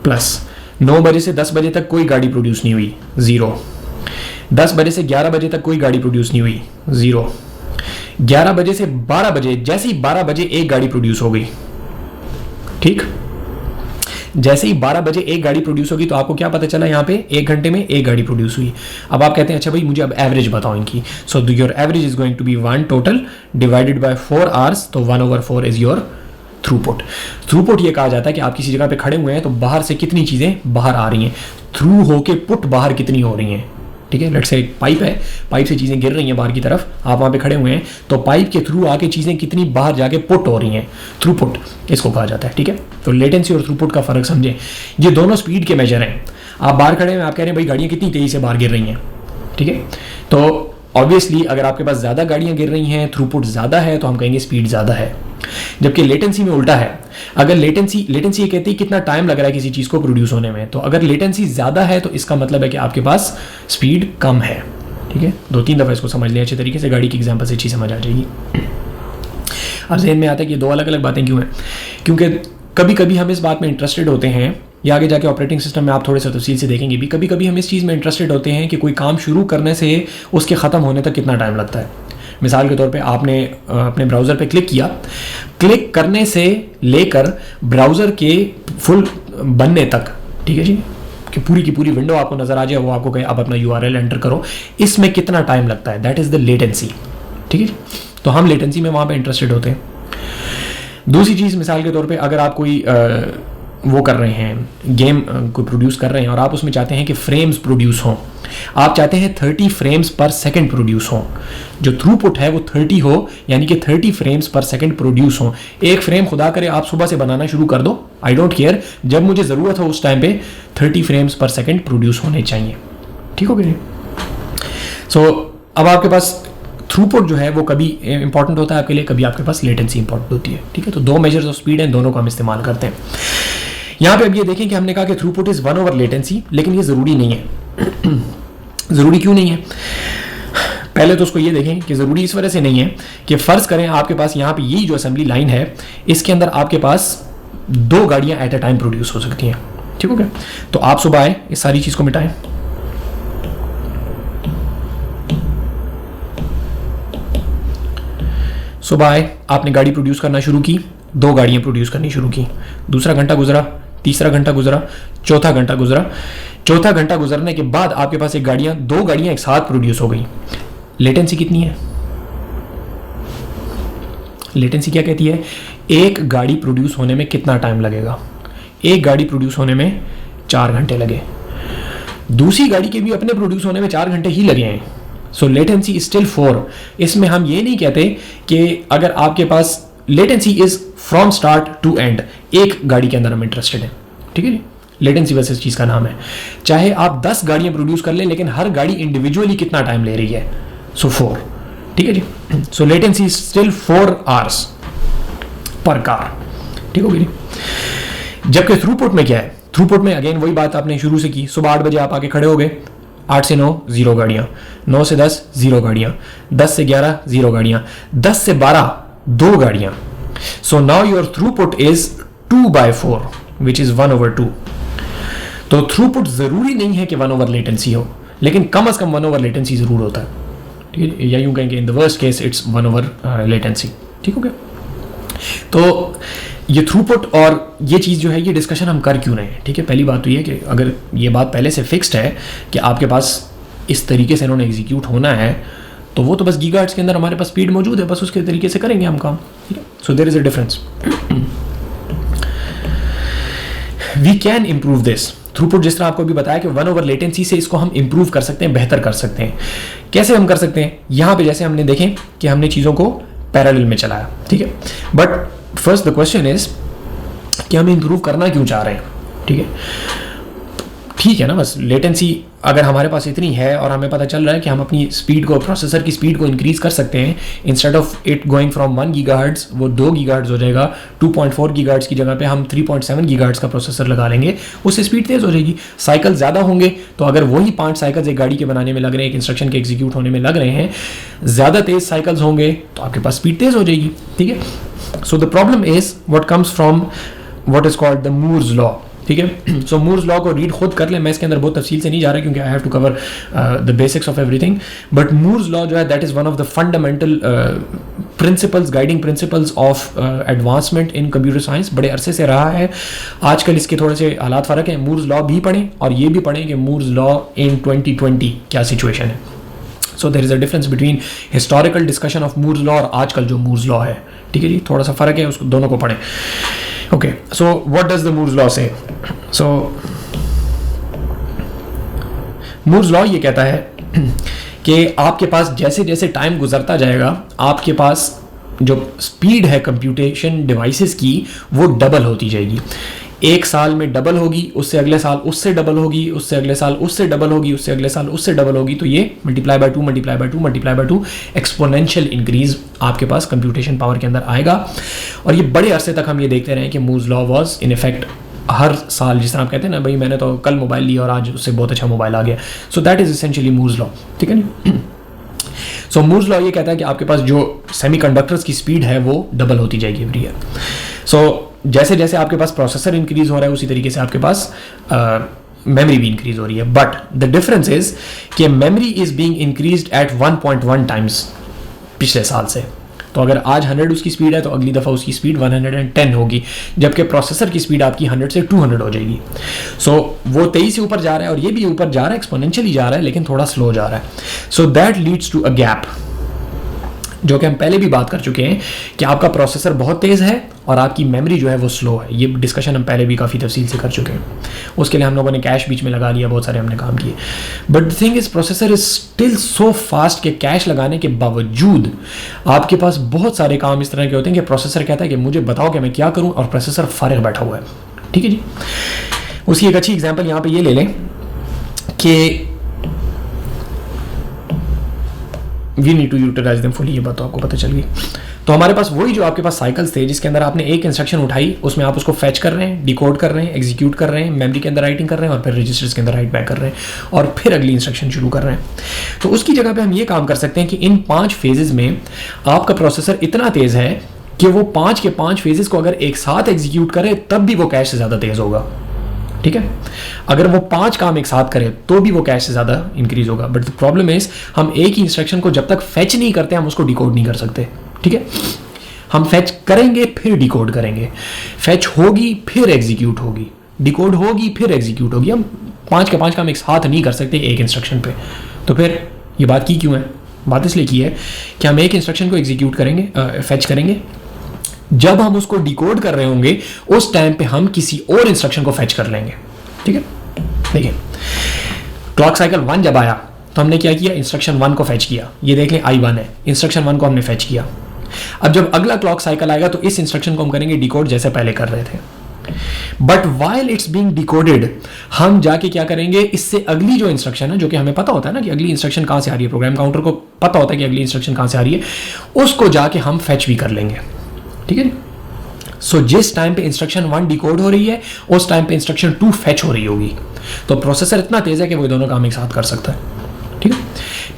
प्लस 9 बजे से 10 बजे तक कोई गाड़ी प्रोड्यूस नहीं हुई, 0, 10 बजे से 11 बजे तक कोई गाड़ी प्रोड्यूस नहीं हुई, 0, 11 बजे से 12 बजे, जैसे ही 12 बजे एक गाड़ी प्रोड्यूस हो गई। ठीक, जैसे ही 12 बजे एक गाड़ी प्रोड्यूस होगी तो आपको क्या पता चला, यहाँ पे 1 घंटे में एक गाड़ी प्रोड्यूस हुई। अब आप कहते हैं अच्छा भाई मुझे अब एवरेज बताओ इनकी। So your average is going to be 1 total divided by 4 hours, तो 1/4 इज योर थ्रूपुट। थ्रूपुट ये कहा जाता है कि आप किसी जगह पे खड़े हुए हैं तो बाहर से कितनी चीज़ें बाहर आ रही हैं, थ्रू होके पुट बाहर कितनी हो रही हैं। ठीक है, लेट्स से एक पाइप है, पाइप से चीज़ें गिर रही हैं बाहर की तरफ, आप वहाँ पे खड़े हुए हैं तो पाइप के थ्रू आके चीज़ें कितनी बाहर जाके पुट हो रही हैं, थ्रूपुट इसको कहा जाता है। ठीक है, तो लेटेंसी और थ्रूपुट का फर्क समझें। ये दोनों स्पीड के मेजर हैं। आप बाहर खड़े हैं, आप कह रहे हैं भाई गाड़ियाँ कितनी तेज़ी से बाहर गिर रही हैं। ठीक है, तो ऑब्वियसली अगर आपके पास ज़्यादा गाड़ियाँ गिर रही हैं, थ्रूपुट ज़्यादा है, तो हम कहेंगे स्पीड ज़्यादा है। जबकि लेटेंसी में उल्टा है। अगर लेटेंसी ये कहती है कितना टाइम लग रहा है किसी चीज़ को प्रोड्यूस होने में, तो अगर लेटेंसी ज़्यादा है तो इसका मतलब है कि आपके पास स्पीड कम है। ठीक है, 2-3 दफ़ा इसको समझ लें अच्छे तरीके से, गाड़ी की एग्जाम्पल से अच्छी समझ आ जाएगी। अब जहन में आता है कि 2 अलग अलग बातें क्यों हैं, क्योंकि कभी कभी हम इस बात में इंटरेस्टेड होते हैं, या आगे जाके ऑपरेटिंग सिस्टम में आप थोड़े से तफसील से देखेंगे भी, कभी कभी हम इस चीज़ में इंटरेस्टेड होते हैं कि कोई काम शुरू करने से उसके ख़त्म होने तक कितना टाइम लगता है। मिसाल के तौर पे आपने अपने ब्राउज़र पे क्लिक किया, क्लिक करने से लेकर ब्राउज़र के फुल बनने तक, ठीक है जी, कि पूरी की पूरी विंडो आपको नज़र आ जाए, वो आपको कहे अब अपना URL एंटर करो, इसमें कितना टाइम लगता है, दैट इज़ द लेटेंसी। ठीक है, तो हम लेटेंसी में वहाँ पे इंटरेस्टेड होते हैं। दूसरी चीज़, मिसाल के तौर पे अगर आप कोई वो कर रहे हैं, गेम को प्रोड्यूस कर रहे हैं और आप उसमें चाहते हैं कि फ्रेम्स प्रोड्यूस हों, आप चाहते हैं 30 फ्रेम्स पर सेकंड प्रोड्यूस हों, जो थ्रूपुट है वो 30 हो, यानी कि 30 फ्रेम्स पर सेकंड प्रोड्यूस हों। एक फ्रेम खुदा करे आप सुबह से बनाना शुरू कर दो, आई डोंट केयर, जब मुझे ज़रूरत हो उस टाइम पे 30 फ्रेम्स पर सेकंड प्रोड्यूस होने चाहिए। ठीक हो गया। सो अब आपके पास थ्रूपुट जो है वो कभी इंपॉर्टेंट होता है आपके लिए, कभी आपके पास लेटेंसी इंपॉर्टेंट होती है। ठीक है, तो 2 मेजर्स ऑफ स्पीड हैं, दोनों को हम इस्तेमाल करते हैं। यहाँ पे अब ये देखें कि हमने कहा कि थ्रूपुट इज़ 1/लेटेंसी, लेकिन ये ज़रूरी नहीं है। ज़रूरी क्यों नहीं है? पहले तो उसको ये देखें कि ज़रूरी इस वजह से नहीं है कि फ़र्ज़ करें आपके पास यहाँ पे यही जो असेंबली लाइन है, इसके अंदर आपके पास 2 गाड़ियाँ एट अ टाइम प्रोड्यूस हो सकती हैं। ठीक हो गया, तो आप सुबह आए, इस सारी चीज़ को मिटाएं, सुबह आए, आपने गाड़ी प्रोड्यूस करना शुरू की, 2 गाड़ियाँ प्रोड्यूस करनी शुरू की, दूसरा घंटा गुजरा, तीसरा घंटा गुजरा, चौथा घंटा गुजरा, चौथा घंटा गुजरने के बाद आपके पास 2 गाड़ियाँ एक साथ प्रोड्यूस हो गई। लेटेंसी कितनी है? लेटेंसी क्या कहती है? एक गाड़ी प्रोड्यूस होने में कितना टाइम लगेगा? एक गाड़ी प्रोड्यूस होने में 4 घंटे लगे, दूसरी गाड़ी के भी अपने प्रोड्यूस होने में 4 घंटे ही लगे हैं। So latency still 4। इसमें हम ये नहीं कहते कि अगर आपके पास latency is from start to end, एक गाड़ी के अंदर हम इंटरेस्टेड हैं। ठीक है जी, लेटेंसी वैसे इस चीज़ का नाम है। चाहे आप 10 गाड़ियाँ प्रोड्यूस कर लें, लेकिन हर गाड़ी इंडिविजुअली कितना टाइम ले रही है, सो 4। ठीक है जी, सो लेटेंसी स्टिल 4 आवर्स पर कार। ठीक हो गई। जबकि थ्रूपुट में क्या है? थ्रूपुट में अगेन वही बात आपने शुरू से की, सुबह 8 बजे आप आके खड़े हो गए, 8 से 9 0 गाड़ियाँ, 9 से 10 0 गाड़ियाँ, 10 से 11 0 गाड़ियाँ, 10 से 12 2 गाड़ियाँ। So now your throughput is 2/4 which is 1/2। तो थ्रूपुट जरूरी नहीं है कि 1 लेटेंसी हो, लेकिन कम से कम 1 लेटेंसी जरूर होता है। ठीक है, या यूं कहेंगे in the worst case it's 1 latency. ठीक हो गया। तो ये थ्रूपुट और ये चीज़ जो है, ये डिस्कशन हम कर क्यों रहे हैं? ठीक है, पहली बात तो ये कि अगर ये बात पहले से फिक्स्ड है कि आपके पास इस तरीके से इन्होंने एग्जीक्यूट होना है, तो वो तो बस गीगाहर्ट्ज़ के अंदर हमारे पास स्पीड मौजूद है, बस उसके तरीके से करेंगे हम काम। ठीक है, so there is a difference. We can improve this throughput, जिस तरह आपको भी बताया कि 1 लेटेंसी से इसको हम इम्प्रूव कर सकते हैं, बेहतर कर सकते हैं। कैसे हम कर सकते हैं? यहाँ पे जैसे हमने देखें कि हमने चीज़ों को पैरेलल में चलाया। ठीक है, but first the question is कि हम इम्प्रूव करना क्यों चाह रहे हैं? ठीक है ना, बस लेटेंसी अगर हमारे पास इतनी है और हमें पता चल रहा है कि हम अपनी स्पीड को, प्रोसेसर की स्पीड को इंक्रीज कर सकते हैं, instead of it going from 1 gigahertz वो 2 गीगाहर्ट्ज़ हो जाएगा, 2.4 गीगाहर्ट्ज़ की जगह पे हम 3.7 गीगाहर्ट्ज़ का प्रोसेसर लगा लेंगे, उससे स्पीड तेज़ हो जाएगी, साइकिल ज़्यादा होंगे। तो अगर वही 5 साइकिल्स एक गाड़ी के बनाने में लग रहे हैं, एक इंस्ट्रक्शन के एग्जीक्यूट होने में लग रहे हैं, ज़्यादा तेज़ साइकिल्स होंगे तो आपके पास स्पीड तेज़ हो जाएगी। ठीक है, so the problem is what comes from what is called the Moore's law. ठीक है। सो मूर्स लॉ को रीड खुद कर ले, मैं इसके अंदर बहुत तफसील से नहीं जा रहा क्योंकि I have to cover the basics of everything. But Moore's law जो है that is one of the fundamental principles, guiding principles of advancement in computer science. बड़े अरसे से रहा है, आजकल इसके थोड़े से हालात फ़र्क है। मूर्स लॉ भी पढ़ें और ये भी पढ़ें कि मूर्स लॉ इन 2020 क्या सिचुएशन है। So there is a difference between historical discussion of Moore's law और आजकल जो मूर्स लॉ है, ठीक है जी, थोड़ा सा फ़र्क है, उसको दोनों को पढ़ें। Okay, so what does the Moore's law से? सो मूर्स लॉ ये कहता है कि आपके पास जैसे जैसे टाइम गुजरता जाएगा, आपके पास जो स्पीड है कंप्यूटेशन डिवाइसेस की वो डबल होती जाएगी। एक साल में डबल होगी, उससे अगले साल उससे डबल होगी, उससे अगले साल उससे डबल होगी, उससे अगले साल उससे डबल होगी। तो ये multiply by 2 multiply by 2 multiply by 2 exponential increase आपके पास कंप्यूटेशन पावर के अंदर आएगा। और ये बड़े अरसे तक हम ये देखते रहे कि Moore's law was in effect हर साल, जिस तरह आप कहते हैं ना भाई मैंने तो कल मोबाइल लिया और आज उससे बहुत अच्छा मोबाइल आ गया। So that is essentially Moore's law, ठीक है ना। सो मूर्स लॉ ये कहता है कि आपके पास जो सेमीकंडक्टर्स की स्पीड है वो डबल होती जाएगी एवरी ईयर। सो जैसे जैसे आपके पास प्रोसेसर इंक्रीज हो रहा है उसी तरीके से आपके पास मेमोरी भी इंक्रीज हो रही है। बट द डिफरेंस इज कि memory is being increased at 1.1 times पिछले साल से। तो अगर आज 100 उसकी स्पीड है तो अगली दफ़ा उसकी स्पीड 110 होगी, जबकि प्रोसेसर की स्पीड आपकी 100 से 200 हो जाएगी। सो वो 23 से ऊपर जा रहा है और ये भी ऊपर जा रहा है, एक्सपोनेंशियली जा रहा है, लेकिन थोड़ा स्लो जा रहा है। So that leads to a gap, जो कि हम पहले भी बात कर चुके हैं कि आपका प्रोसेसर बहुत तेज़ है और आपकी मेमोरी जो है वो स्लो है। ये डिस्कशन हम पहले भी काफ़ी तफसील से कर चुके हैं। उसके लिए हम लोगों ने कैश बीच में लगा लिया, बहुत सारे हमने काम किए। But the thing is processor is still so fast कि कैश लगाने के बावजूद आपके पास बहुत सारे काम इस तरह के होते हैं कि प्रोसेसर कहता है कि मुझे बताओ कि मैं क्या करूँ, और प्रोसेसर फारिग बैठा हुआ है, ठीक है जी। उसकी एक अच्छी एग्जाम्पल यहाँ पर ये ले लें कि we need to utilize them fully, ये बात तो आपको पता चल गई। तो हमारे पास वही जो आपके पास साइकिल्स थे जिसके अंदर आपने एक इंस्ट्रक्शन उठाई, उसमें आप उसको फैच कर रहे हैं, डिकोड कर रहे हैं, एग्जीक्यूट कर रहे हैं, मेमोरी के अंदर राइटिंग कर रहे हैं और फिर रजिस्टर्स के अंदर राइट बैक कर रहे हैं और फिर अगली इंस्ट्रक्शन शुरू कर रहे हैं। तो उसकी जगह पे हम ये काम कर सकते हैं कि इन 5 फेजेस में आपका प्रोसेसर इतना तेज़ है कि वो 5 के 5 फेजेस को अगर एक साथ एग्जीक्यूट करे तब भी वो कैश से ज़्यादा तेज़ होगा, ठीक है। अगर वो 5 काम एक साथ करे तो भी वो कैश से ज़्यादा इंक्रीज होगा। बट द प्रॉब्लम इज हम एक ही इंस्ट्रक्शन को जब तक फैच नहीं करते हम उसको डिकोड नहीं कर सकते, ठीक है। हम फैच करेंगे फिर डिकोड करेंगे, फैच होगी फिर एग्जीक्यूट होगी, डिकोड होगी फिर एग्जीक्यूट होगी। हम 5 के 5 काम एक साथ नहीं कर सकते एक इंस्ट्रक्शन पे। तो फिर ये बात की क्यों है? बात इसलिए की है कि हम एक इंस्ट्रक्शन को एग्जीक्यूट करेंगे, फैच करेंगे, जब हम उसको डिकोड कर रहे होंगे उस टाइम पे हम किसी और इंस्ट्रक्शन को फैच कर लेंगे, ठीक है। देखिए क्लॉक साइकिल 1 जब आया तो हमने क्या किया, इंस्ट्रक्शन 1 को फैच किया। ये देख लें I1 है, इंस्ट्रक्शन 1 को हमने फैच किया। अब जब अगला क्लॉक साइकिल आएगा तो इस इंस्ट्रक्शन को हम करेंगे डिकोड जैसे पहले कर रहे थे। But while it's being decoded हम जाके क्या करेंगे, इससे अगली जो इंस्ट्रक्शन है, जो कि हमें पता होता है ना कि अगली इंस्ट्रक्शन कहां से आ रही है, प्रोग्राम काउंटर को पता होता है कि अगली इंस्ट्रक्शन कहां से आ रही है, उसको जाके हम फैच भी कर लेंगे, ठीक है। सो जिस टाइम पे इंस्ट्रक्शन 1 डिकोड हो रही है उस टाइम पे इंस्ट्रक्शन 2 फैच हो रही होगी। तो प्रोसेसर इतना तेज है कि वो दोनों काम एक साथ कर सकता है, ठीक है।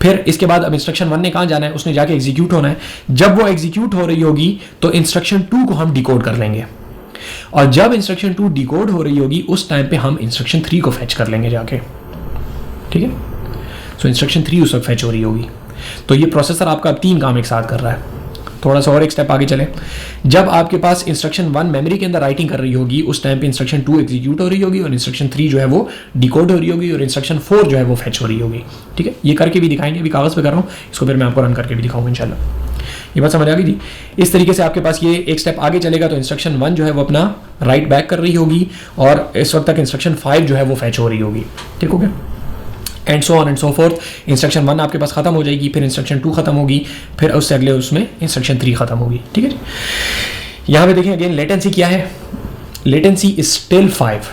फिर इसके बाद अब इंस्ट्रक्शन 1 ने कहां जाना है, उसने जाके एग्जीक्यूट होना है। जब वो एग्जीक्यूट हो रही होगी तो इंस्ट्रक्शन 2 को हम डिकोड कर लेंगे और जब इंस्ट्रक्शन 2 डिकोड हो रही होगी उस टाइम पे हम इंस्ट्रक्शन 3 को फैच कर लेंगे जाके, ठीक है। सो इंस्ट्रक्शन 3 उस वक्त फैच हो रही होगी। तो ये प्रोसेसर आपका 3 काम एक साथ कर रहा है। थोड़ा सा और एक स्टेप आगे चले, जब आपके पास इंस्ट्रक्शन 1 मेमोरी के अंदर राइटिंग कर रही होगी उस टाइम पे इंस्ट्रक्शन 2 एग्जीक्यूट हो रही होगी और इंस्ट्रक्शन 3 जो है वो डिकोड हो रही होगी और इंस्ट्रक्शन 4 जो है वो फैच हो रही होगी, ठीक है। ये करके भी दिखाएंगे, अभी कागज़ पे कर रहा हूँ, इसको फिर मैं आपको रन करके भी दिखाऊंगा इंशाल्लाह। ये बात समझ आ गई थी। इस तरीके से आपके पास ये एक स्टेप आगे चलेगा तो इंस्ट्रक्शन 1 जो है वो अपना राइट बैक कर रही होगी और इस वक्त तक इंस्ट्रक्शन 5 जो है वो फैच हो रही होगी, ठीक हो गया। And so on and so fourth. Instruction 1 आपके पास खत्म हो जाएगी, फिर इंस्ट्रक्शन 2 खत्म होगी, फिर उससे अगले उसमें इंस्ट्रक्शन 3 खत्म होगी, ठीक है। यहाँ पे देखें अगेन लेटेंसी क्या है, लेटेंसी इज स्टिल 5।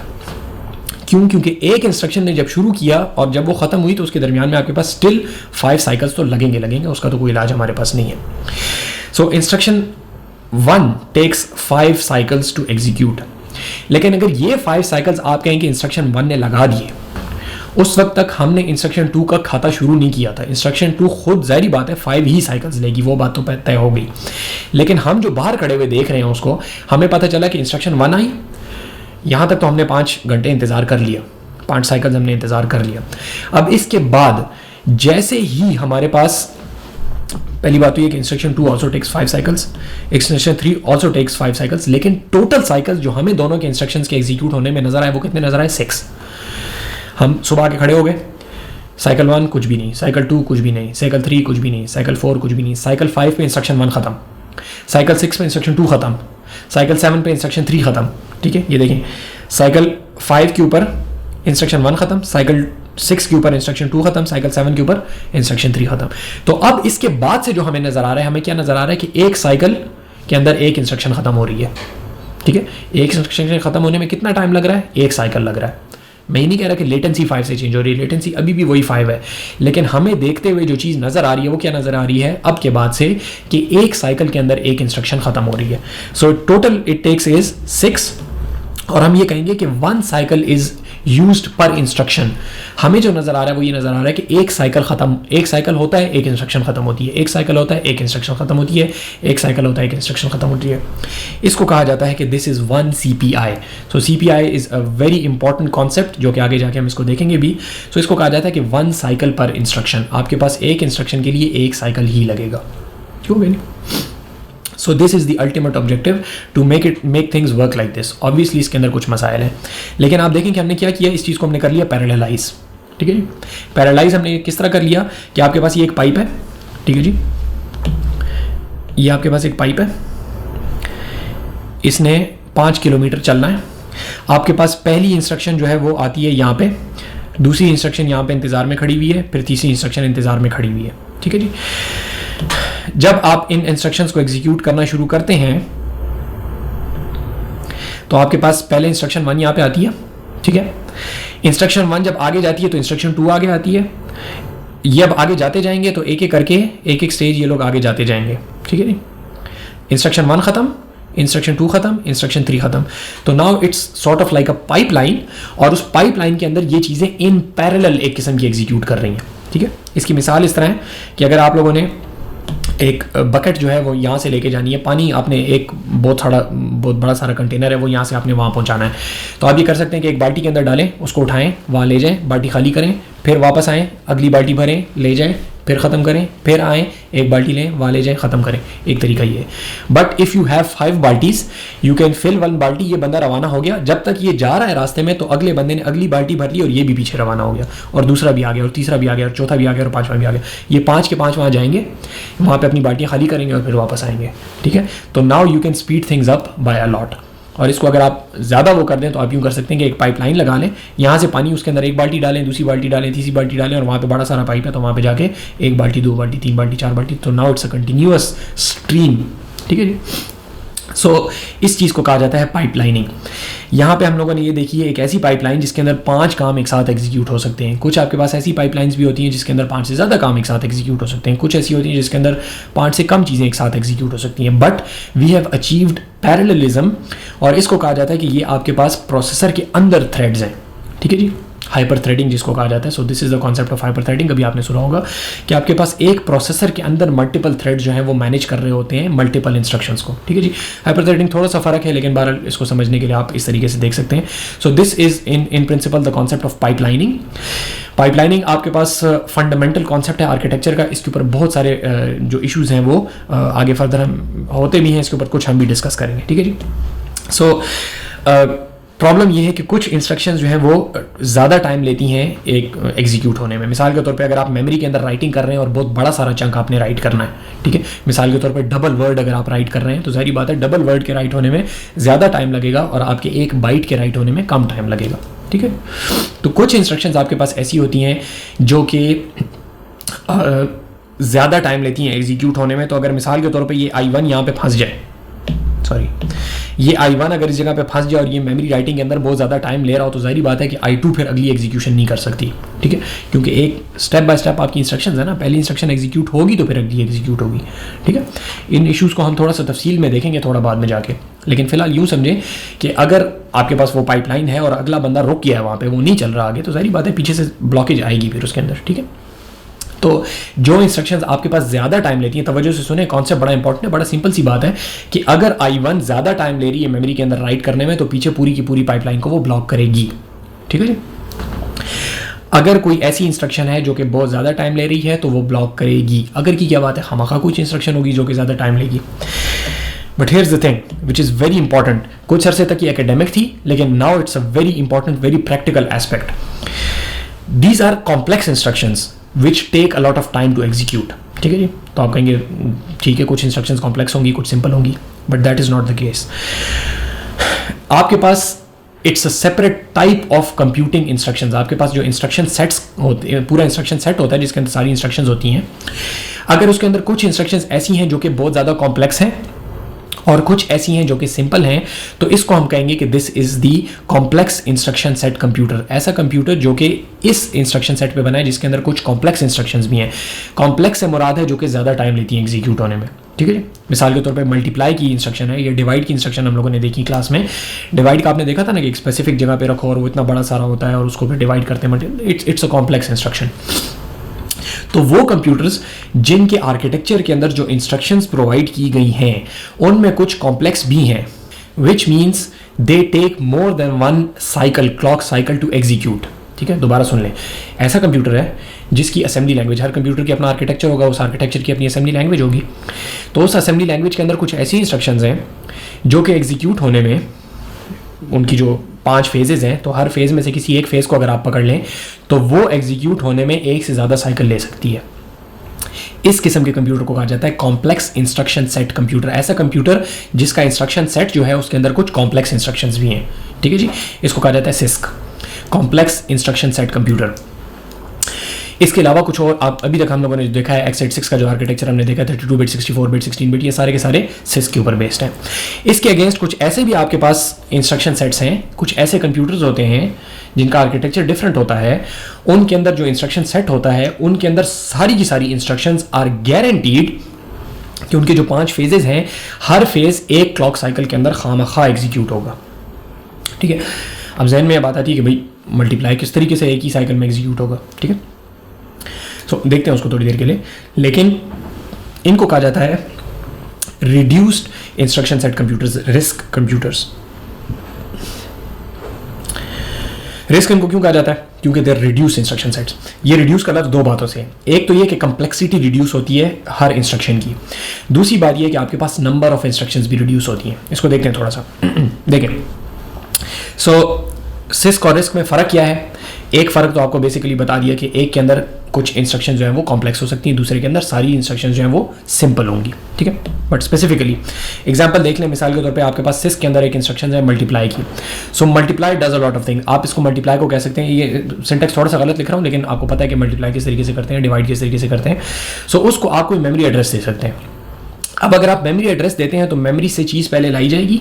क्यों? क्योंकि एक इंस्ट्रक्शन ने जब शुरू किया और जब वो खत्म हुई तो उसके दरमियान में आपके पास स्टिल 5 साइकिल्स तो लगेंगे, उसका तो कोई इलाज हमारे पास नहीं है। So instruction 1 takes 5 cycles to execute. लेकिन अगर ये 5 साइकिल्स आप कहें कि इंस्ट्रक्शन 1 ने लगा दिए, उस वक्त तक हमने इंस्ट्रक्शन 2 का खाता शुरू नहीं किया था। इंस्ट्रक्शन 2 खुद जाहिर बात है 5 ही साइकिल्स लेगी, वो बात तो तय हो गई। लेकिन हम जो बाहर खड़े हुए देख रहे हैं उसको, हमें पता चला कि इंस्ट्रक्शन 1 आई, यहाँ तक तो हमने 5 घंटे इंतज़ार कर लिया, 5 साइकिल्स हमने इंतज़ार कर लिया। अब इसके बाद जैसे ही हमारे पास, पहली बात तो ये कि instruction 2 also takes 5 cycles, instruction 3 also takes 5 cycles, लेकिन टोटल साइकिल्स जो हमें दोनों के इंस्ट्रक्शंस के एग्जीक्यूट होने में नजर आए वो कितने नजर आए? 6। हम सुबह के खड़े हो गए, साइकिल 1 कुछ भी नहीं, साइकिल 2 कुछ भी नहीं, साइकिल 3 कुछ भी नहीं, साइकिल 4 कुछ भी नहीं, साइकिल 5 पे इंस्ट्रक्शन 1 खत्म, साइकिल 6 पे इंस्ट्रक्शन 2 खत्म, साइकिल 7 पे इंस्ट्रक्शन 3 खत्म। ठीक है, ये देखें, साइकिल 5 के ऊपर इंस्ट्रक्शन 1 खत्म, साइकिल 6 के ऊपर इंस्ट्रक्शन 2 खत्म, साइकिल 7 के ऊपर इंस्ट्रक्शन 3 खत्म। तो अब इसके बाद से जो हमें नजर आ रहा है, हमें क्या नजर आ रहा है कि एक साइकिल के अंदर एक इंस्ट्रक्शन खत्म हो रही है। ठीक है, एक इंस्ट्रक्शन खत्म होने में कितना टाइम लग रहा है? 1 साइकिल लग रहा है। मैं ये नहीं कह रहा कि लेटेंसी 5 से चेंज हो रही है, लेटेंसी अभी भी वही 5 है, लेकिन हमें देखते हुए जो चीज़ नज़र आ रही है वो क्या नज़र आ रही है अब के बाद से कि एक साइकिल के अंदर एक इंस्ट्रक्शन खत्म हो रही है। So total it takes is 6, और हम ये कहेंगे कि 1 cycle is used per instruction. हमें जो नजर आ रहा है वो ये नजर आ रहा है कि एक साइकिल होता है, एक इंस्ट्रक्शन खत्म होती है, एक साइकिल होता है, एक इंस्ट्रक्शन खत्म होती है, एक साइकिल होता है, एक इंस्ट्रक्शन खत्म होती है। इसको कहा जाता है कि this is 1 CPI। So CPI is a very important concept जो कि आगे जाके हम इसको देखेंगे भी। सो इसको कहा जाता है कि 1 साइकिल पर इंस्ट्रक्शन, आपके पास एक इंस्ट्रक्शन के लिए एक साइकिल ही लगेगा। क्यों बेनी? So this is the ultimate objective to make things work like this. Obviously इसके अंदर कुछ मसाइल हैं, लेकिन आप देखें कि हमने क्या किया, इस चीज़ को हमने कर लिया पैरेललाइज। ठीक है जी, पैरेललाइज हमने किस तरह कर लिया कि आपके पास ये एक पाइप है, ठीक है जी, ये आपके पास एक पाइप है, इसने 5 किलोमीटर चलना है। आपके पास पहली इंस्ट्रक्शन जो है वो आती है यहाँ पे, दूसरी इंस्ट्रक्शन यहाँ पे इंतज़ार में खड़ी हुई है, फिर तीसरी इंस्ट्रक्शन इंतज़ार में खड़ी हुई है। ठीक है जी, जब आप इन इंस्ट्रक्शंस को एग्जीक्यूट करना शुरू करते हैं तो आपके पास पहले इंस्ट्रक्शन 1 यहाँ पे आती है। ठीक है, इंस्ट्रक्शन 1 जब आगे जाती है तो इंस्ट्रक्शन 2 आगे आती है। ये अब आगे जाते जाएंगे तो एक एक करके एक स्टेज ये लोग आगे जाते जाएंगे। ठीक है जी, इंस्ट्रक्शन 1 खत्म, इंस्ट्रक्शन 2 खत्म, इंस्ट्रक्शन 3 खत्म। तो now it's sort of like a pipeline, और उस पाइपलाइन के अंदर ये चीज़ें इन पैरेलल एक किस्म की एग्जीक्यूट कर रही हैं। ठीक है, इसकी मिसाल इस तरह है कि अगर आप लोगों ने एक बकेट जो है वो यहाँ से लेके जानी है, पानी आपने एक बहुत बड़ा सारा कंटेनर है वो यहाँ से आपने वहाँ पहुँचाना है, तो आप ये कर सकते हैं कि एक बाल्टी के अंदर डालें, उसको उठाएं, वहाँ ले जाएं, बाल्टी खाली करें, फिर वापस आएँ, अगली बाल्टी भरें, ले जाएं, फिर ख़त्म करें, फिर आएँ, एक बाल्टी लें, वहाँ ले जाएं, ख़त्म करें। एक तरीका ये है। But if you have 5 baltis you can fill 1 balti. ये बंदा रवाना हो गया, जब तक ये जा रहा है रास्ते में तो अगले बंदे ने अगली बाल्टी भर ली और ये भी पीछे रवाना हो गया, और दूसरा भी आ गया, और तीसरा भी आ गया, और चौथा भी आ गया, और 5वां भी आ गया। ये 5 के 5 वहाँ जाएंगे, वहाँ पर अपनी बाल्टियाँ खाली करेंगे और फिर वापस आएंगे। ठीक है, तो now you can speed things up by a lot. और इसको अगर आप ज़्यादा वो कर दें तो आप यूँ कर सकते हैं कि एक पाइपलाइन लगा लें, यहाँ से पानी उसके अंदर एक बाल्टी डालें, दूसरी बाल्टी डालें, तीसरी बाल्टी डालें, और वहाँ पे बड़ा सारा पाइप है तो वहाँ पे जाके एक बाल्टी, 2 बाल्टी, 3 बाल्टी, 4 बाल्टी, तो now it's a continuous stream. ठीक है जी, सो इस चीज़ को कहा जाता है पाइपलाइनिंग। यहाँ पे हम लोगों ने ये देखी है एक ऐसी पाइपलाइन जिसके अंदर 5 काम एक साथ एग्जीक्यूट हो सकते हैं। कुछ आपके पास ऐसी पाइपलाइंस भी होती हैं जिसके अंदर 5 से ज़्यादा काम एक साथ एग्जीक्यूट हो सकते हैं। कुछ ऐसी होती हैं जिसके अंदर 5 से कम चीज़ें एक साथ एग्जीक्यूट हो सकती हैं। But we have achieved parallelism, और इसको कहा जाता है कि ये आपके पास प्रोसेसर के अंदर थ्रेड्स हैं। ठीक है जी, हाइपर थ्रेडिंग जिसको कहा जाता है। सो this is the concept of hyper threading. अभी आपने सुना होगा कि आपके पास एक प्रोसेसर के अंदर मल्टीपल थ्रेड्स जो हैं वो मैनेज कर रहे होते हैं मल्टीपल इंस्ट्रक्शंस को। ठीक है जी, हाइपर थ्रेडिंग थोड़ा सा फर्क है, लेकिन बहरहाल इसको समझने के लिए आप इस तरीके से देख सकते हैं। सो this is in principle the concept of pipelining. Pipelining आपके पास फंडामेंटल कॉन्सेप्ट है आर्किटेक्चर का। इसके ऊपर बहुत सारे जो इश्यूज हैं वो आगे फर्दर हम होते भी हैं, इसके ऊपर कुछ हम भी डिस्कस करेंगे। ठीक है जी, सो प्रॉब्लम ये है कि कुछ इंस्ट्रक्शंस जो हैं वो ज़्यादा टाइम लेती हैं एक एग्जीक्यूट होने में। मिसाल के तौर पे अगर आप मेमोरी के अंदर राइटिंग कर रहे हैं और बहुत बड़ा सारा चंक आपने राइट करना है, ठीक है, मिसाल के तौर पे डबल वर्ड अगर आप राइट कर रहे हैं तो जाहिर बात है डबल वर्ड के राइट होने में ज़्यादा टाइम लगेगा और आपके एक बाइट के राइट होने में कम टाइम लगेगा। ठीक है, तो कुछ इंस्ट्रक्शंस आपके पास ऐसी होती हैं जो कि ज़्यादा टाइम लेती हैं एग्जीक्यूट होने में। तो अगर मिसाल के तौर पर ये I1 यहाँ पे फंस जाए, सॉरी ये I1 अगर इस जगह पे फंस जाए और ये मेमोरी राइटिंग के अंदर बहुत ज़्यादा टाइम ले रहा हो तो जाहिर बात है कि I2 फिर अगली एग्जीक्यूशन नहीं कर सकती। ठीक है, क्योंकि एक स्टेप बाय स्टेप आपकी इंस्ट्रक्शंस है ना, पहली इंस्ट्रक्शन एग्जीक्यूट होगी तो फिर अगली एग्जीक्यूट होगी। ठीक है, इन इश्यूज़ को हम थोड़ा सा तफसील में देखेंगे थोड़ा बाद में जाके, लेकिन फिलहाल यूँ समझें कि अगर आपके पास वो पाइपलाइन है और अगला बंदा रुक गया है वहाँ पर, वो नहीं चल रहा आगे, तो जाहिर बात है पीछे से ब्लॉकेज आएगी फिर उसके अंदर। ठीक है, तो जो इंस्ट्रक्शंस आपके पास ज़्यादा टाइम लेती हैं, तवज्जो से सुने, कॉन्सेप्ट बड़ा इंपॉर्टेंट है, बड़ा सिंपल सी बात है कि अगर I1 ज़्यादा टाइम ले रही है मेमोरी के अंदर राइट करने में, तो पीछे पूरी की पूरी पाइपलाइन को वो ब्लॉक करेगी। ठीक है जी। अगर कोई ऐसी इंस्ट्रक्शन है जो कि बहुत ज़्यादा टाइम ले रही है तो वो ब्लॉक करेगी। अगर की क्या बात है, खामखा कुछ इंस्ट्रक्शन होगी जो कि ज़्यादा टाइम लेगी। But here's the thing which is very important, कुछ अरसे तक ये एकेडमिक थी, लेकिन now it's a very important, very practical aspect. These are complex instructions which take a lot of time to execute. ठीक है जी। तो आप कहेंगे ठीक है, कुछ इंस्ट्रक्शंस कॉम्प्लेक्स होंगी, कुछ सिंपल होंगी, but that is not the case. आपके पास it's a separate type of computing instructions. आपके पास जो इंस्ट्रक्शन सेट्स होते हैं, पूरा इंस्ट्रक्शन सेट होता है जिसके अंदर सारी इंस्ट्रक्शंस होती हैं। अगर उसके अंदर कुछ इंस्ट्रक्शंस ऐसी हैं जो कि बहुत ज़्यादा कॉम्प्लेक्स हैं और कुछ ऐसी हैं जो कि सिंपल हैं, तो इसको हम कहेंगे कि this is the complex instruction set computer. ऐसा कंप्यूटर जो कि इस इंस्ट्रक्शन सेट पे बना है जिसके अंदर कुछ कॉम्प्लेक्स इंस्ट्रक्शंस भी हैं। कॉम्प्लेक्स से मुराद है जो कि ज़्यादा टाइम लेती हैं एग्जीक्यूट होने में। ठीक है जी। मिसाल के तौर पे मल्टीप्लाई की इंस्ट्रक्शन है, ये डिवाइड की इंस्ट्रक्शन हम लोगों ने देखी क्लास में। डिवाइड का आपने देखा था ना कि एक स्पेसिफिक जगह पे रखो और वो इतना बड़ा सारा होता है और उसको फिर डिवाइड करते हैं। It's a complex instruction. तो वो कंप्यूटर्स जिनके आर्किटेक्चर के अंदर जो इंस्ट्रक्शंस प्रोवाइड की गई हैं उनमें कुछ कॉम्प्लेक्स भी हैं, which means they take more than one cycle, clock cycle to execute. ठीक है, दोबारा सुन लें। ऐसा कंप्यूटर है जिसकी असेंबली लैंग्वेज, हर कंप्यूटर की अपना आर्किटेक्चर होगा, उस आर्किटेक्चर की अपनी असेंबली लैंग्वेज होगी। तो उस असेंबली लैंग्वेज के अंदर कुछ ऐसी इंस्ट्रक्शंस हैं जो कि एग्जीक्यूट होने में, उनकी जो 5 फेजेज़ हैं, तो हर फेज़ में से किसी एक फेज़ को अगर आप पकड़ लें तो वो एग्जीक्यूट होने में एक से ज़्यादा साइकिल ले सकती है। इस किस्म के कंप्यूटर को कहा जाता है कॉम्प्लेक्स इंस्ट्रक्शन सेट कंप्यूटर। ऐसा कंप्यूटर जिसका इंस्ट्रक्शन सेट जो है उसके अंदर कुछ कॉम्प्लेक्स इंस्ट्रक्शंस भी हैं। ठीक है जी। इसको कहा जाता है six, complex instruction set computer. इसके अलावा कुछ और आप अभी तक हम लोगों ने देखा है, x86 का जो आर्किटेक्चर हमने देखा, 32 बिट, 64 बिट, 16 बिट, ये सारे के सारे सिस्क के ऊपर बेस्ड हैं। इसके अगेंस्ट कुछ ऐसे भी आपके पास इंस्ट्रक्शन सेट्स हैं, कुछ ऐसे कंप्यूटर्स होते हैं जिनका आर्किटेक्चर डिफरेंट होता है। उनके अंदर जो इंस्ट्रक्शन सेट होता है उनके अंदर सारी की सारी इंस्ट्रक्शंस आर गारंटीड कि उनके जो 5 फेजेस हैं, हर फेज एक क्लॉक साइकिल के अंदर खामखा एग्जीक्यूट होगा। ठीक है। अब जहन में यह बात आती है कि भाई मल्टीप्लाई किस तरीके से एक ही साइकिल में एग्जीक्यूट होगा। ठीक है। सो देखते हैं उसको थोड़ी देर के लिए। लेकिन इनको कहा जाता है reduced instruction set computers, risk computers. Risk इनको क्यों कहा जाता है? क्योंकि देर रिड्यूस इंस्ट्रक्शन सेट्स। ये रिड्यूस का लफ्ज़ 2 बातों से है। एक तो ये कि कंप्लेक्सिटी रिड्यूस होती है हर इंस्ट्रक्शन की। दूसरी बात ये कि आपके पास नंबर ऑफ इंस्ट्रक्शंस भी रिड्यूस होती हैं। इसको देखते हैं थोड़ा सा। देखें, सो सिस्क और रिस्क में फ़र्क क्या है? एक फ़र्क तो आपको बेसिकली बता दिया कि एक के अंदर कुछ इंस्ट्रक्शन जो है वो कॉम्प्लेक्स हो सकती हैं, दूसरे के अंदर सारी इंस्ट्रक्शन जो है वो सिंपल होंगी। ठीक है। बट स्पेसिफिकली एग्जांपल देख लें। मिसाल के तौर पे आपके पास सिस्क के अंदर एक इंस्ट्रक्शन है मल्टीप्लाई की। So multiply does a lot of thing. आप इसको मल्टीप्लाई को कह सकते हैं, ये सिंटेक्स थोड़ा सा गलत लिख रहा हूँ, लेकिन आपको पता है कि मल्टीप्लाई किस तरीके से करते हैं, डिवाइड किस तरीके से करते हैं। सो उसको आप कोई मेमोरी एड्रेस दे सकते हैं। अब अगर आप मेमोरी एड्रेस देते हैं तो मेमोरी से चीज़ पहले लाई जाएगी,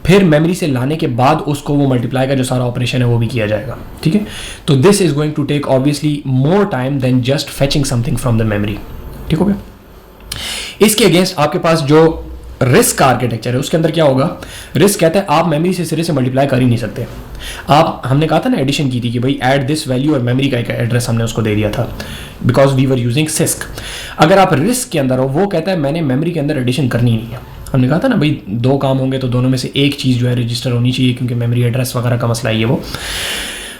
फिर मेमोरी से लाने के बाद उसको वो मल्टीप्लाई का जो सारा ऑपरेशन है वो भी किया जाएगा। ठीक है। तो this is going to take obviously more time than just fetching something from the memory. ठीक हो गया। इसके अगेंस्ट आपके पास जो रिस्क का आर्किटेक्चर है उसके अंदर क्या होगा? रिस्क कहता है आप मेमोरी से सिरे से मल्टीप्लाई कर ही नहीं सकते। आप, हमने कहा था ना, एडिशन की थी कि भाई ऐड दिस वैल्यू, और मेमोरी का एक एड्रेस हमने उसको दे दिया था because we were using CISC. अगर आप रिस्क के अंदर हो, वो कहता है मैंने मेमोरी के अंदर एडिशन करनी नहीं है। हमने कहा था ना भाई 2 काम होंगे तो दोनों में से एक चीज़ जो है रजिस्टर होनी चाहिए, क्योंकि मेमोरी एड्रेस वगैरह का मसला ही है वो।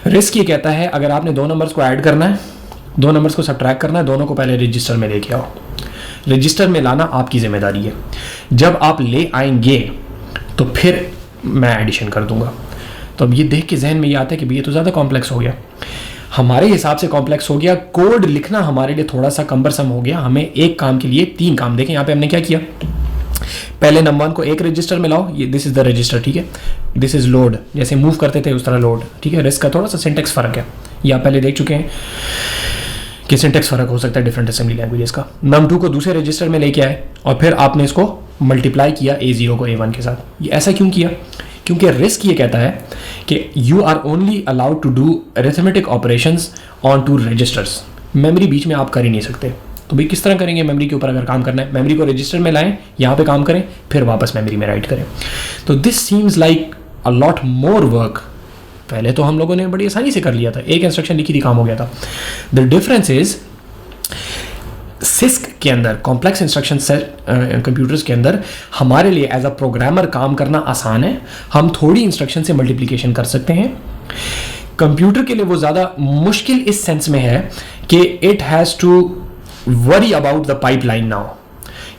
रिस्क ये कहता है अगर आपने 2 नंबर्स को ऐड करना है, 2 नंबर्स को सबट्रैक्ट करना है, दोनों को पहले रजिस्टर में लेके आओ। रजिस्टर में लाना आपकी जिम्मेदारी है। जब आप ले आएंगे तो फिर मैं एडिशन कर दूंगा। तो अब ये देख के जहन में ये आता है कि भाई ये तो ज़्यादा कॉम्प्लेक्स हो गया, हमारे हिसाब से कॉम्प्लेक्स हो गया। कोड लिखना हमारे लिए थोड़ा सा कम्बरसम हो गया। हमें एक काम के लिए 3 काम। देखें यहाँ पे हमने क्या किया, पहले नंबर 1 को एक रजिस्टर में लाओ, ये दिस इज द रजिस्टर। ठीक है। दिस इज लोड, जैसे मूव करते थे उस तरह लोड। ठीक है। रिस्क का थोड़ा सा सिंटेक्स फ़र्क है, ये आप पहले देख चुके हैं कि सिंटेक्स फ़र्क हो सकता है डिफरेंट असेंबली लैंग्वेजेस का। num2 को दूसरे रजिस्टर में लेके आए और फिर आपने इसको मल्टीप्लाई किया A0 को A1 के साथ। ये ऐसा क्यों किया? क्योंकि रिस्क ये कहता है कि you are only allowed to do arithmetic operations on 2 registers. Memory बीच में आप कर ही नहीं सकते। तो भाई किस तरह करेंगे मेमोरी के ऊपर अगर काम करना है? मेमोरी को रजिस्टर में लाएं, यहाँ पे काम करें, फिर वापस मेमोरी में राइट करें। तो this seems like a lot more work. पहले तो हम लोगों ने बड़ी आसानी से कर लिया था, एक इंस्ट्रक्शन लिखी थी, काम हो गया था। द डिफरेंस इज सिस्क के अंदर, कॉम्प्लेक्स इंस्ट्रक्शन सेट कंप्यूटर्स के अंदर हमारे लिए एज अ प्रोग्रामर काम करना आसान है। हम थोड़ी इंस्ट्रक्शन से मल्टीप्लिकेशन कर सकते हैं। कंप्यूटर के लिए वो ज़्यादा मुश्किल इस सेंस में है कि it has to worry about the pipeline now,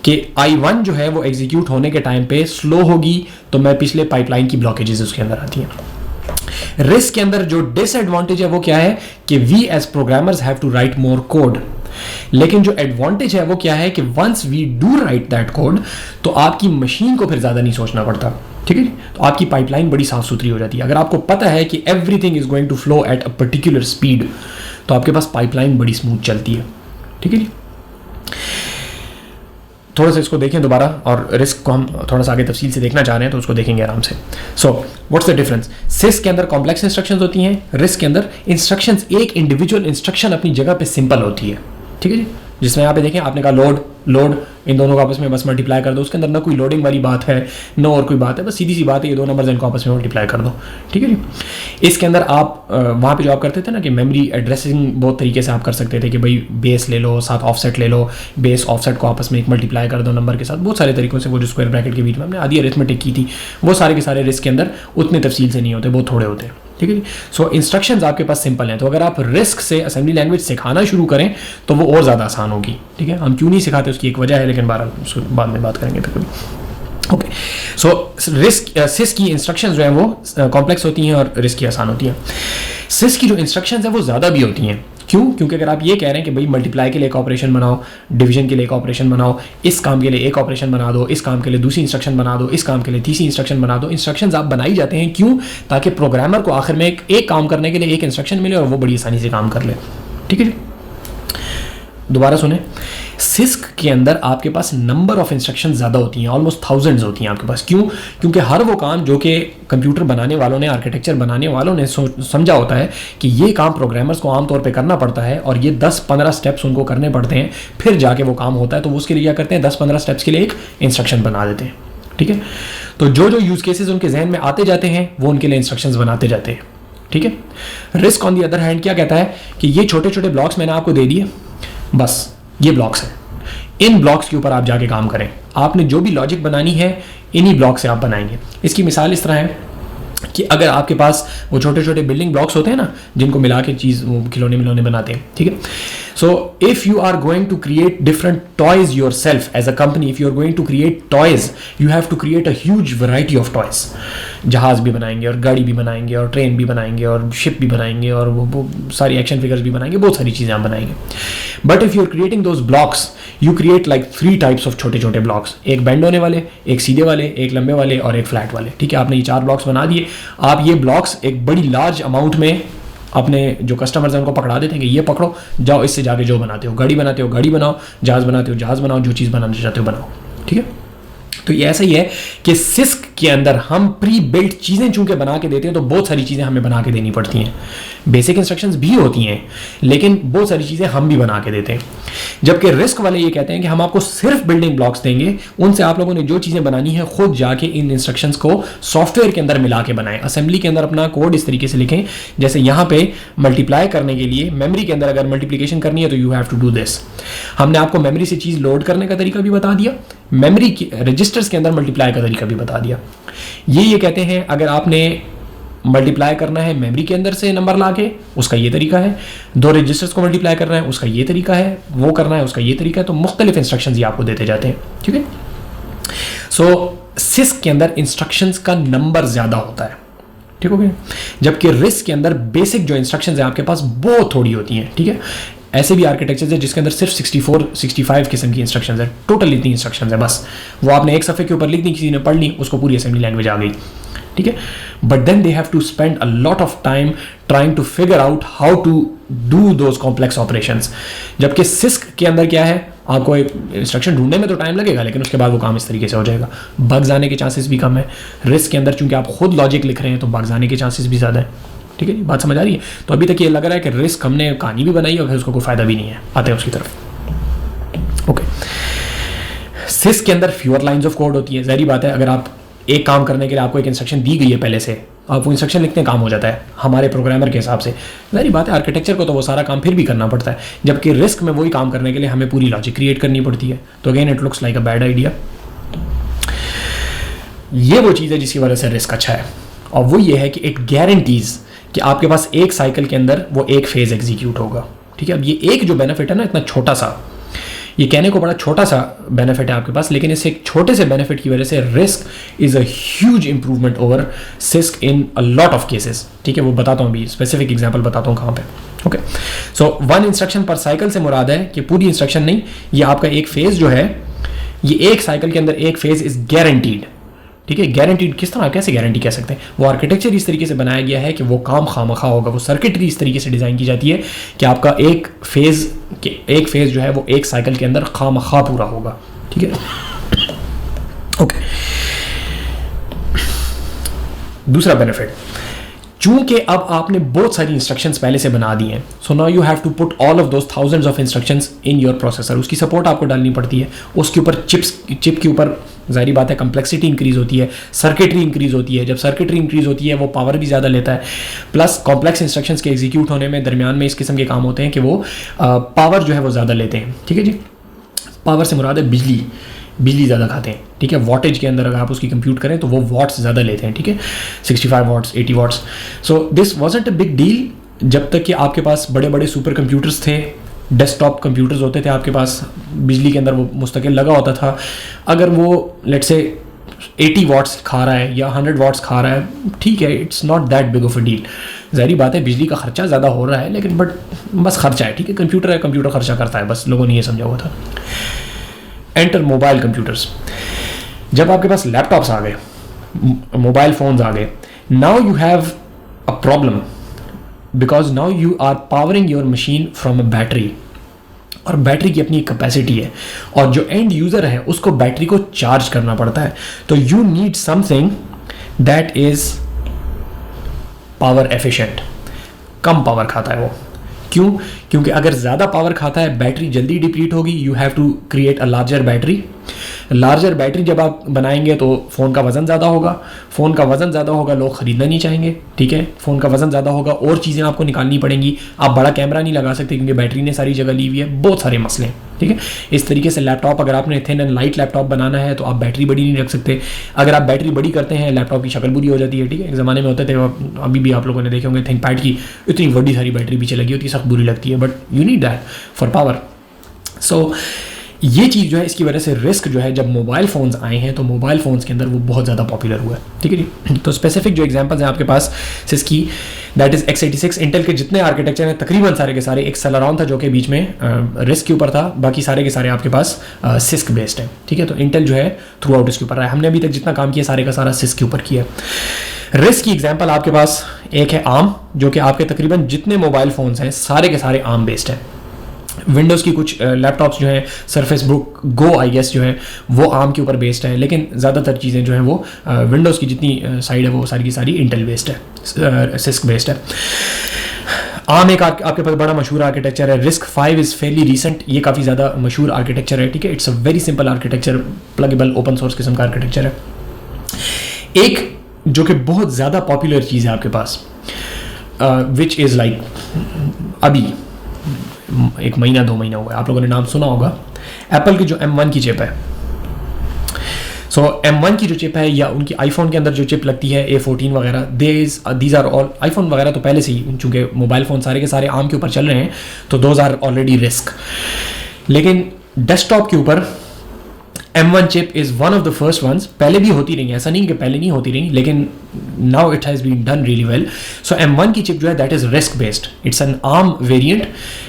कि I1 जो है वो एग्जीक्यूट होने के टाइम पे स्लो होगी तो मैं पिछले पाइपलाइन की ब्लॉकेजेस उसके अंदर आती हैं। रिस्क के अंदर जो डिसएडवांटेज है वो क्या है कि we as programmers have to write more code, लेकिन जो एडवांटेज है वो क्या है कि once we do write that code तो आपकी मशीन को फिर ज़्यादा नहीं सोचना पड़ता, ठीक है। तो आपकी पाइपलाइन बड़ी साफ सुथरी हो जाती है। अगर आपको पता है कि everything is going to flow at a particular speed तो आपके पास पाइपलाइन बड़ी स्मूथ चलती है, ठीक है जी। थोड़ा सा इसको देखें दोबारा, और रिस्क को हम थोड़ा सा आगे तफसील से देखना चाह रहे हैं तो उसको देखेंगे आराम से। So what's the difference? Six के अंदर कॉम्प्लेक्स इंस्ट्रक्शंस होती हैं, रिस्क के अंदर इंस्ट्रक्शंस एक इंडिविजुअल इंस्ट्रक्शन अपनी जगह पे सिंपल होती है, ठीक है जी। जिसमें यहाँ पे देखें आपने कहा लोड लोड, इन दोनों को आपस में बस मल्टीप्लाई कर दो, उसके अंदर ना कोई लोडिंग वाली बात है ना और कोई बात है, बस सीधी सी बात है ये दो नंबर्स इनको आपस में मल्टीप्लाई कर दो, ठीक है जी। इसके अंदर आप वहाँ पे जो आप करते थे ना कि मेमोरी एड्रेसिंग बहुत तरीके से आप कर सकते थे कि भाई बेस ले लो, साथ ऑफसेट ले लो, बेस ऑफसेट को आपस में एक मल्टीप्लाई कर दो नंबर के साथ, बहुत सारे तरीकों से वो जो स्क्वायर ब्रैकेट के बीच में हमने आधी अरिथमेटिक की थी, वो सारे के सारे रिस्क के अंदर उतने तफसील से नहीं होते, बहुत थोड़े होते हैं, ठीक है जी। सो इंस्ट्रक्शंस आपके पास सिंपल हैं, तो अगर आप रिस्क से असेंबली लैंग्वेज सिखाना शुरू करें तो वो और ज़्यादा आसान होगी, ठीक है। हम क्यों नहीं सिखाते उसकी एक वजह है, लेकिन उसको बाद में बात करेंगे तक। ओके, सो रिस्क सिस्क की इंस्ट्रक्शंस जो हैं वो कॉम्प्लेक्स होती हैं और रिस्क की आसान होती हैं। सिस्क की जो इंस्ट्रक्शंस हैं वो ज़्यादा भी होती हैं। क्यों? क्योंकि अगर आप ये कह रहे हैं कि भाई मल्टीप्लाई के लिए एक ऑपरेशन बनाओ, डिवीजन के लिए एक ऑपरेशन बनाओ, इस काम के लिए एक ऑपरेशन बना दो, इस काम के लिए दूसरी इंस्ट्रक्शन बना दो, इस काम के लिए तीसरी इंस्ट्रक्शन बना दो, इंस्ट्रक्शंस आप बनाई जाते हैं क्यों? ताकि प्रोग्रामर को आखिर में एक काम करने के लिए एक इंस्ट्रक्शन मिले और वो बड़ी आसानी से काम कर ले, ठीक है। दोबारा सुने, सिस्क के अंदर आपके पास नंबर ऑफ इंस्ट्रक्शन ज़्यादा होती हैं, ऑलमोस्ट थाउजेंड्स होती हैं आपके पास। क्यों? क्योंकि हर वो काम जो कि कंप्यूटर बनाने वालों ने, आर्किटेक्चर बनाने वालों ने समझा होता है कि ये काम प्रोग्रामर्स को आमतौर पे करना पड़ता है और ये 10-15 स्टेप्स उनको करने पड़ते हैं, फिर जाके वो काम होता है। तो वो उसके लिए क्या करते हैं, 10-15 स्टेप्स के लिए एक इंस्ट्रक्शन बना देते हैं, ठीक है। तो जो जो यूज़ केसेस उनके जहन में आते जाते हैं वो उनके लिए इंस्ट्रक्शंस बनाते जाते हैं, ठीक है। Risk on the other hand क्या कहता है कि ये छोटे छोटे ब्लॉक्स मैंने आपको दे दिए, बस ये ब्लॉक्स हैं, इन ब्लॉक्स के ऊपर आप जाके काम करें। आपने जो भी लॉजिक बनानी है इन्हीं ब्लॉक से आप बनाएंगे। इसकी मिसाल इस तरह है कि अगर आपके पास वो छोटे छोटे बिल्डिंग ब्लॉक्स होते हैं ना, जिनको मिला के चीज़ वो खिलौने मिलौने बनाते हैं, ठीक है। So if you are going to create different toys yourself as a company, if you are going to create toys, you have to create a huge variety of toys. जहाज़ भी बनाएंगे और गाड़ी भी बनाएंगे और ट्रेन भी बनाएंगे और शिप भी बनाएंगे और वो सारी एक्शन फिगर्स भी बनाएंगे, बहुत सारी चीज़ें आप बनाएंगे। But if you are creating those blocks, you create like 3 types of छोटे छोटे ब्लॉक्स, एक बेंड होने वाले, एक सीधे वाले, एक लंबे वाले और एक फ्लैट वाले, ठीक है। आपने ये 4 ब्लॉक्स बना दिए। आप ये ब्लॉक्स एक बड़ी लार्ज अमाउंट में अपने जो कस्टमर्स हैं उनको पकड़ा देते हैं कि ये पकड़ो, जाओ इससे जाके जो बनाते हो, गाड़ी बनाते हो गाड़ी बनाओ, जहाज़ बनाते हो जहाज़ बनाओ, जो चीज़ बनाना चाहते हो बनाओ, ठीक है। तो ये ऐसा ही है कि सिस्क के अंदर हम प्री बिल्ट चीज़ें चूंकि बना के देते हैं तो बहुत सारी चीज़ें हमें बना के देनी पड़ती हैं। बेसिक इंस्ट्रक्शंस भी होती हैं लेकिन बहुत सारी चीज़ें हम भी बना के देते हैं। जबकि रिस्क वाले ये कहते हैं कि हम आपको सिर्फ बिल्डिंग ब्लॉक्स देंगे, उनसे आप लोगों ने जो चीज़ें बनानी है खुद जाके इन इंस्ट्रक्शंस को सॉफ्टवेयर के अंदर मिला के बनाएं। असेंबली के अंदर अपना कोड इस तरीके से लिखें जैसे यहाँ पे मल्टीप्लाई करने के लिए मेमोरी के अंदर अगर मल्टीप्लिकेशन करनी है तो you have to do this. हमने आपको मेमोरी से चीज़ लोड करने का तरीका भी बता दिया, मेमोरी के रजिस्टर्स के अंदर मल्टीप्लाई का तरीका भी बता दिया। ये कहते हैं अगर आपने मल्टीप्लाई करना है मेमोरी के अंदर से नंबर लाके, उसका ये तरीका है। 2 रजिस्टर्स को मल्टीप्लाई करना है, उसका ये तरीका है। वो करना है, उसका ये तरीका है। तो मुख्तलिफ इंस्ट्रक्शंस ये आपको देते जाते हैं, ठीक है। सो सिस्क के अंदर इंस्ट्रक्शंस का नंबर ज़्यादा होता है, ठीक हो गया। जबकि रिस्क के अंदर बेसिक जो इंस्ट्रक्शंस हैं आपके पास बहुत थोड़ी होती हैं, ठीक है। ऐसे भी आर्किटेक्चर है जिसके अंदर सिर्फ 64-65 किस्म की इंस्ट्रक्शंस है, टोटल इतनी इंस्ट्रक्शंस है बस। वो आपने एक सफ़े के ऊपर लिख दी, किसी ने पढ़ ली, उसको पूरी असेंबली लैंग्वेज आ गई, ठीक है। But then they have to spend a lot of time trying to figure out how to do those complex operations. जबकि सिस्क के अंदर क्या है, आपको एक इंस्ट्रक्शन ढूंढने में तो टाइम लगेगा लेकिन उसके बाद वो काम इस तरीके से हो जाएगा। बग्स आने के चांसेस भी कम है। रिस्क के अंदर चूंकि आप खुद लॉजिक लिख रहे हैं तो बग्स आने के चांसेस भी ज़्यादा है, ठीक है। बात समझ आ रही है? तो अभी तक ये लग रहा है कि रिस्क हमने कहानी भी बनाई और फिर उसको कोई फ़ायदा भी नहीं है। आते हैं उसकी तरफ। ओके, सिस्क के अंदर फ्यूअर लाइंस ऑफ कोड होती है। ज़ाहिर बात है, अगर आप एक काम करने के लिए आपको एक इंस्ट्रक्शन दी गई है पहले से, आप वो इंस्ट्रक्शन लिखते हैं, काम हो जाता है हमारे प्रोग्रामर के हिसाब से। जाहिर बात है आर्किटेक्चर को तो वो सारा काम फिर भी करना पड़ता है, जबकि रिस्क में वही काम करने के लिए हमें पूरी लॉजिक क्रिएट करनी पड़ती है। तो again it looks like a bad idea. ये वो चीज़ है जिसकी वजह से रिस्क अच्छा है, और वो ये है कि इट गारंटीज कि आपके पास एक साइकिल के अंदर वो एक फेज एग्जीक्यूट होगा। ठीक है, अब ये एक जो बेनिफिट है ना, इतना छोटा सा, ये कहने को बड़ा छोटा सा बेनिफिट है आपके पास, लेकिन इस एक छोटे से बेनिफिट की वजह से risk is a huge improvement over six in a lot of cases. ठीक है, वो बताता हूँ, अभी स्पेसिफिक एग्जांपल बताता हूँ कहाँ पे। ओके, सो 1 इंस्ट्रक्शन पर साइकिल से मुराद है कि पूरी इंस्ट्रक्शन नहीं, ये आपका एक फेज जो है, ये एक साइकिल के अंदर एक फेज इज गारंटीड। ठीक है, गारंटीड किस तरह, कैसे गारंटी कह सकते हैं, वो आर्किटेक्चर इस तरीके से बनाया गया है कि वो काम खामखा होगा, वो सर्किटरी इस तरीके से डिज़ाइन की जाती है कि आपका एक फेज जो है वो एक साइकिल के अंदर खामखा पूरा होगा। ठीक है, ओके। दूसरा बेनिफिट, चूंकि अब आपने बहुत सारी इंस्ट्रक्शंस पहले से बना दी हैं, so now you have to put all of those thousands of instructions in your processor. उसकी सपोर्ट आपको डालनी पड़ती है, उसके ऊपर चिप के ऊपर जाहिर बात है कंप्लेक्सिटी इंक्रीज होती है, सर्किटरी इंक्रीज होती है। जब सर्किटरी इंक्रीज होती है वो पावर भी ज़्यादा लेता है, प्लस कॉम्प्लेक्स इंस्ट्रक्शंस के एग्जीक्यूट होने में दरमियान में इस किस्म के काम होते हैं कि वो पावर जो है वो ज़्यादा लेते हैं। ठीक है जी, पावर से मुराद है बिजली ज़्यादा खाते हैं। ठीक है, वॉटेज के अंदर अगर आप उसकी कंप्यूट करें तो वो वॉट्स ज़्यादा लेते हैं। ठीक है, 65 watts, 80 watts. So this wasn't a big deal जब तक कि आपके पास बड़े बड़े सुपर कंप्यूटर्स थे, डेस्कटॉप कंप्यूटर्स होते थे आपके पास, बिजली के अंदर वो मुस्तकिल लगा होता था। अगर वो लेट्स से 80 वॉट्स खा रहा है या 100 वॉट्स खा रहा है, ठीक है, it's not that big of a deal. ज़ाहिर बात है बिजली का खर्चा ज़्यादा हो रहा है, लेकिन बस खर्चा है। ठीक है, कंप्यूटर है, कंप्यूटर खर्चा करता है, बस लोगों ने ये समझा हुआ था। Enter mobile computers. जब आपके पास लैपटॉप्स आ गए, मोबाइल फोन्स आ गए, now you have a problem because now you are powering your machine from a battery, और बैटरी की अपनी कैपेसिटी है, और जो एंड यूज़र है उसको बैटरी को चार्ज करना पड़ता है। तो you need something that is power efficient, come power खाता है वो। क्यों? क्योंकि अगर ज़्यादा पावर खाता है बैटरी जल्दी डिप्लीट होगी। You have to create a larger battery. Larger battery जब आप बनाएंगे तो फ़ोन का वज़न ज़्यादा होगा, फ़ोन का वज़न ज़्यादा होगा, लोग ख़रीदना नहीं चाहेंगे। ठीक है, फ़ोन का वज़न ज़्यादा होगा, और चीज़ें आपको निकालनी पड़ेंगी। आप बड़ा कैमरा नहीं लगा सकते क्योंकि बैटरी ने सारी जगह ली हुई है, बहुत सारे मसले। ठीक है, इस तरीके से लैपटॉप, अगर आपने थिन एंड लाइट लैपटॉप बनाना है तो आप बैटरी बड़ी नहीं रख सकते। अगर आप बैटरी बड़ी करते हैं लैपटॉप की शक्ल बुरी हो जाती है। ठीक है, एक ज़माने में होते थे, अभी भी आप लोगों ने देखे होंगे थिंकपैड की इतनी बड़ी सारी बैटरी पीछे लगी होती है, सख्त बुरी लगती है, but you need that for power. So ये चीज़ जो है, इसकी वजह से रिस्क जो है, जब मोबाइल फ़ोन्स आए हैं तो मोबाइल फ़ोन्स के अंदर वो बहुत ज़्यादा पॉपुलर हुआ है। ठीक है जी, तो स्पेसिफिक जो एग्जांपल्स हैं आपके पास सिस्की, दैट इज़ x86, इंटेल के जितने आर्किटेक्चर हैं तकरीबन सारे के सारे, एक सेलेरॉन था जो कि बीच में रिस्क के ऊपर था, बाकी सारे के सारे आपके पास सिस्क बेस्ड है। ठीक है, तो इंटेल जो है थ्रू आउट इसके ऊपर रहा है। हमने अभी तक जितना काम किया सारे का सारा सिस्क के ऊपर किया। रिस्क की एग्जाम्पल आपके पास एक है आर्म, जो कि आपके तकरीबन जितने मोबाइल फ़ोन्स हैं सारे के सारे आर्म बेस्ड है। विंडोज़ की कुछ लैपटॉप्स जो है, Surface Book Go I guess जो है वो आर्म के ऊपर बेस्ड है, लेकिन ज़्यादातर चीज़ें जो हैं वो विंडोज़ की जितनी साइड है वो सारी की सारी इंटेल बेस्ड है, सिस्क बेस्ड है। आर्म एक आपके पास बड़ा मशहूर आर्किटेक्चर है। रिस्क 5 इज़ फेयरली रिसेंट, ये काफ़ी ज़्यादा मशहूर आर्किटेक्चर है। ठीक है, it's a very simple architecture, pluggable open source किस्म का आर्किटेक्चर है। एक जो कि बहुत ज़्यादा पॉपुलर चीज़ है आपके पास, विच इज़ लाइक अभी 1 महीना 2 महीना हुआ है, आप लोगों ने नाम सुना होगा, एप्पल की जो M1 की चिप है। सो M1 की जो चिप है, या उनकी आईफोन के अंदर जो चिप लगती है A14 वगैरह, दीज आर ऑल, आईफोन वगैरह तो पहले से ही, चूँकि मोबाइल फ़ोन सारे के सारे आर्म के ऊपर चल रहे हैं तो दोज आर ऑलरेडी रिस्क। लेकिन डेस्कटॉप के ऊपर M1 chip is one of the first ones. पहले भी होती रही, ऐसा नहीं कि पहले नहीं होती रही, लेकिन now it has been done really well. So M1 की चिप जो है that is RISC based, it's an ARM variant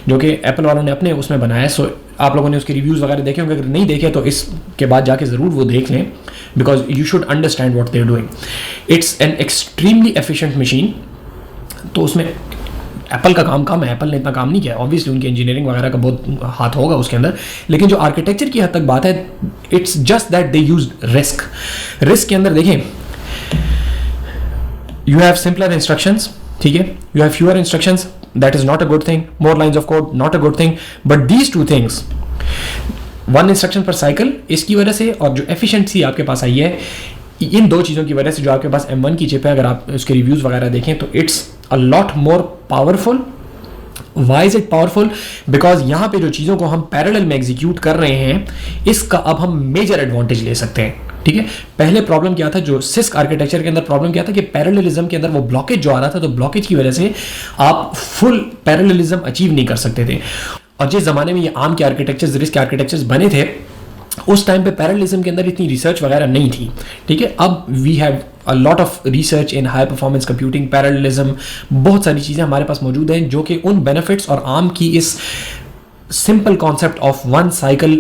जो कि एप्पल वालों ने अपने उसमें बनाया है। सो आप लोगों ने उसके रिव्यूज़ वगैरह देखे होंगे, अगर नहीं देखे तो इसके बाद जाके ज़रूर वो देख लें, because you should understand what they are doing. It's an extremely efficient machine. तो उसमें एप्पल का काम कम है, एप्पल ने इतना काम नहीं किया, ऑब्वियसली उनकी इंजीनियरिंग वगैरह का बहुत हाथ होगा उसके अंदर, लेकिन जो आर्किटेक्चर की हद तक बात है, it's just that they use risk. Risk के अंदर देखें, यू हैव सिंपलर इंस्ट्रक्शंस, ठीक है, you have fewer instructions, that is not a good thing, more lines of code not a good thing, but these two things, 1 instruction पर cycle, इसकी वजह से, और जो एफिशिएंसी आपके पास आई है, इन दो चीज़ों की वजह से जो आपके पास M1 की चिप है, अगर आप उसके रिव्यूज़ वगैरह देखें तो it's a lot more powerful. Why is it powerful? Because यहाँ पे जो चीज़ों को हम पैरेलल में एग्जीक्यूट कर रहे हैं, इसका अब हम मेजर एडवांटेज ले सकते हैं. ठीक है, पहले प्रॉब्लम क्या था, जो सिस्क आर्किटेक्चर के अंदर प्रॉब्लम क्या था कि पैरेललिज्म के अंदर वो ब्लॉकेज जो आ रहा था, तो ब्लॉकेज की वजह से आप फुल पैरेललिज्म अचीव नहीं कर सकते थे. और जिस जमाने में ये आर्म के आर्किटेक्चर्स, रिस्क के आर्किटेक्चर्स बने थे, उस टाइम पे पैरेललिज्म के अंदर इतनी रिसर्च वगैरह नहीं थी. ठीक है, अब we have a lot of research in high performance computing, parallelism, बहुत सारी चीज़ें हमारे पास मौजूद हैं जो कि उन बेनिफिट्स और आर्म की इस simple concept of one cycle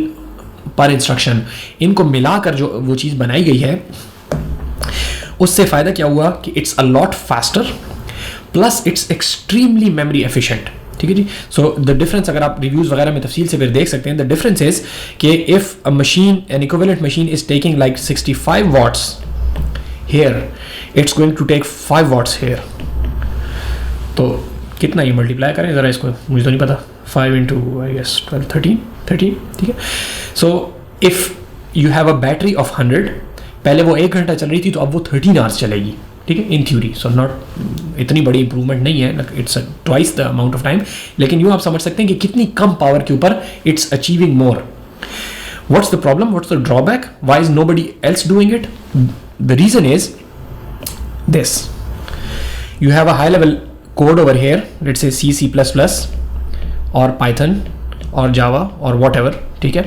पर इंस्ट्रक्शन, इनको मिलाकर जो वो चीज़ बनाई गई है, उससे फ़ायदा क्या हुआ कि it's a lot faster, plus it's extremely memory efficient. ठीक है जी. सो द डिफरेंस अगर आप रिव्यूज़ वगैरह में तफसील से फिर देख सकते हैं. द डिफरेंस इज कि if a machine, N equivalent machine is taking like 65 watts here, it's going to take 5 watts here. तो कितना ये मल्टीप्लाई करें ज़रा इसको, मुझे तो नहीं पता. 5 into I guess 12, 13. ठीक है. So if you have a battery of 100, पहले वो 1 घंटा चल रही थी, तो अब वो 13 hours चलेगी. ठीक है, इन थ्योरी. सो नॉट इतनी बड़ी इंप्रूवमेंट नहीं है, it's twice the amount of time, लेकिन यूँ आप समझ सकते हैं कि कितनी कम पावर के ऊपर it's achieving more. What's the problem, what's the drawback, why is nobody else doing it? The reason is this: you have a high level code over here, let's say C++ or Python or Java or whatever. ठीक है,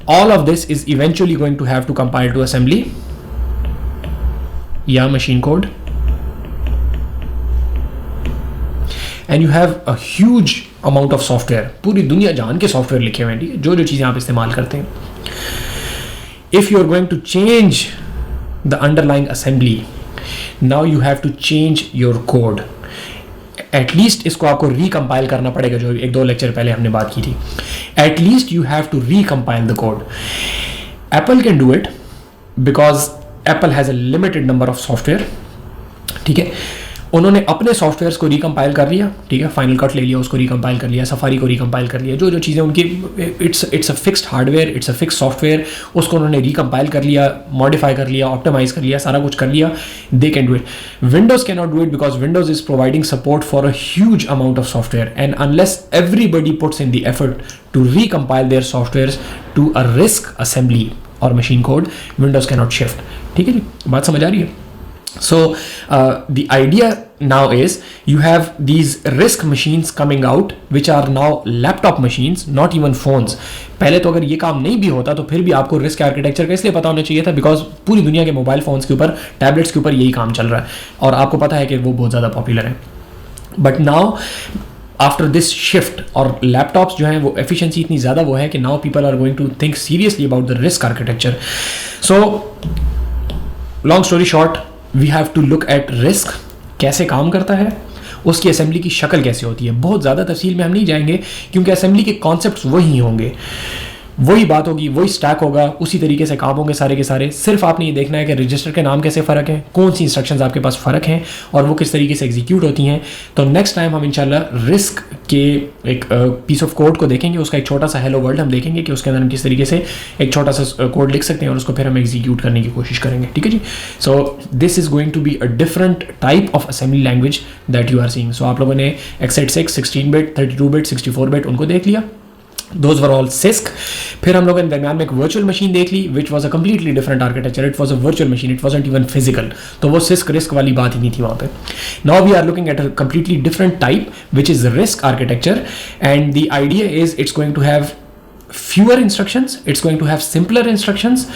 all of this is eventually going to have to compile to assembly या machine code, and you have a huge amount of software. पूरी दुनिया जान के software लिखे हुए हैं, ठीक है, जो जो चीज़ें आप इस्तेमाल करते हैं. If you are going to change the underlying assembly, now you have to change your code. At least इसको आपको रिकम्पाइल करना पड़ेगा, जो 1-2 लेक्चर पहले हमने बात की थी. At least you have to recompile the code. Apple can do it because Apple has a limited number of software. ठीक है, उन्होंने अपने सॉफ्टवेयर्स को रिकम्पाइल कर लिया. ठीक है, फाइनल कट ले लिया, उसको रिकम्पाइल कर लिया, सफारी को रिकम्पाइल कर लिया, जो जो चीज़ें उनकी, it's a fixed hardware, it's a fix software, उसको उन्होंने रिकम्पाइल कर लिया, मॉडिफाई कर लिया, ऑप्टिमाइज कर लिया, सारा कुछ कर लिया. They can do it. Windows can not do it because Windows is providing support for a huge amount of software, and unless everybody puts in the effort to recompile their software to a RISC assembly और machine code, Windows can not shift. ठीक है जी, बात समझ आ रही है? So the idea now is you have these RISC machines coming out which are now laptop machines, not even phones. पहले तो अगर ये काम नहीं भी होता तो फिर भी आपको RISC आर्किटेक्चर का इसलिए पता होना चाहिए था बिकॉज पूरी दुनिया के मोबाइल फ़ोन्स के ऊपर, टैबलेट्स के ऊपर यही काम चल रहा है और आपको पता है कि वो बहुत ज़्यादा पॉपुलर है. But now after this shift, और लैपटॉप्स जो हैं वो एफिशिएंसी इतनी ज़्यादा वो है कि now people are going to think seriously about the RISC architecture. So long story short, we have to look at RISC, कैसे काम करता है, उसकी असेंबली की शक्ल कैसे होती है. बहुत ज़्यादा तफसील में हम नहीं जाएंगे क्योंकि असेंबली के कॉन्सेप्ट्स वही होंगे, वही बात होगी, वही स्टैक होगा, उसी तरीके से काम होंगे सारे के सारे. सिर्फ आपने ये देखना है कि रजिस्टर के नाम कैसे फ़र्क है, कौन सी इंस्ट्रक्शंस आपके पास फ़र्क हैं और वो किस तरीके से एग्जीक्यूट होती हैं. तो नेक्स्ट टाइम हम इंशाल्लाह रिस्क के एक पीस ऑफ कोड को देखेंगे, उसका एक छोटा सा हेलो वर्ल्ड हम देखेंगे कि उसके अंदर हम किस तरीके से एक छोटा सा कोड लिख सकते हैं और उसको फिर हम एग्जीक्यूट करने की कोशिश करेंगे. ठीक है जी. So this is going to be a different type of assembly language that you are seeing. So आप लोगों ने x86, 16-bit, 32-bit, 64-bit उनको देख लिया. Those were all CISC. फिर हम लोगों ने दरम्यान में एक वर्चुअल मशीन देख ली which was a completely different architecture. It was a virtual machine. It wasn't even physical. तो वो CISC RISC वाली बात ही नहीं थी वहाँ पे. Now we are looking at a completely different type which is RISC architecture, and the idea is it's going to have fewer instructions. It's going to have simpler instructions,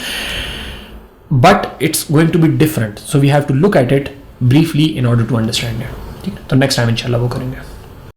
but it's going to be different. So we have to look at it briefly in order to understand it. ठीक है, तो next time इंशाल्लाह वो करेंगे.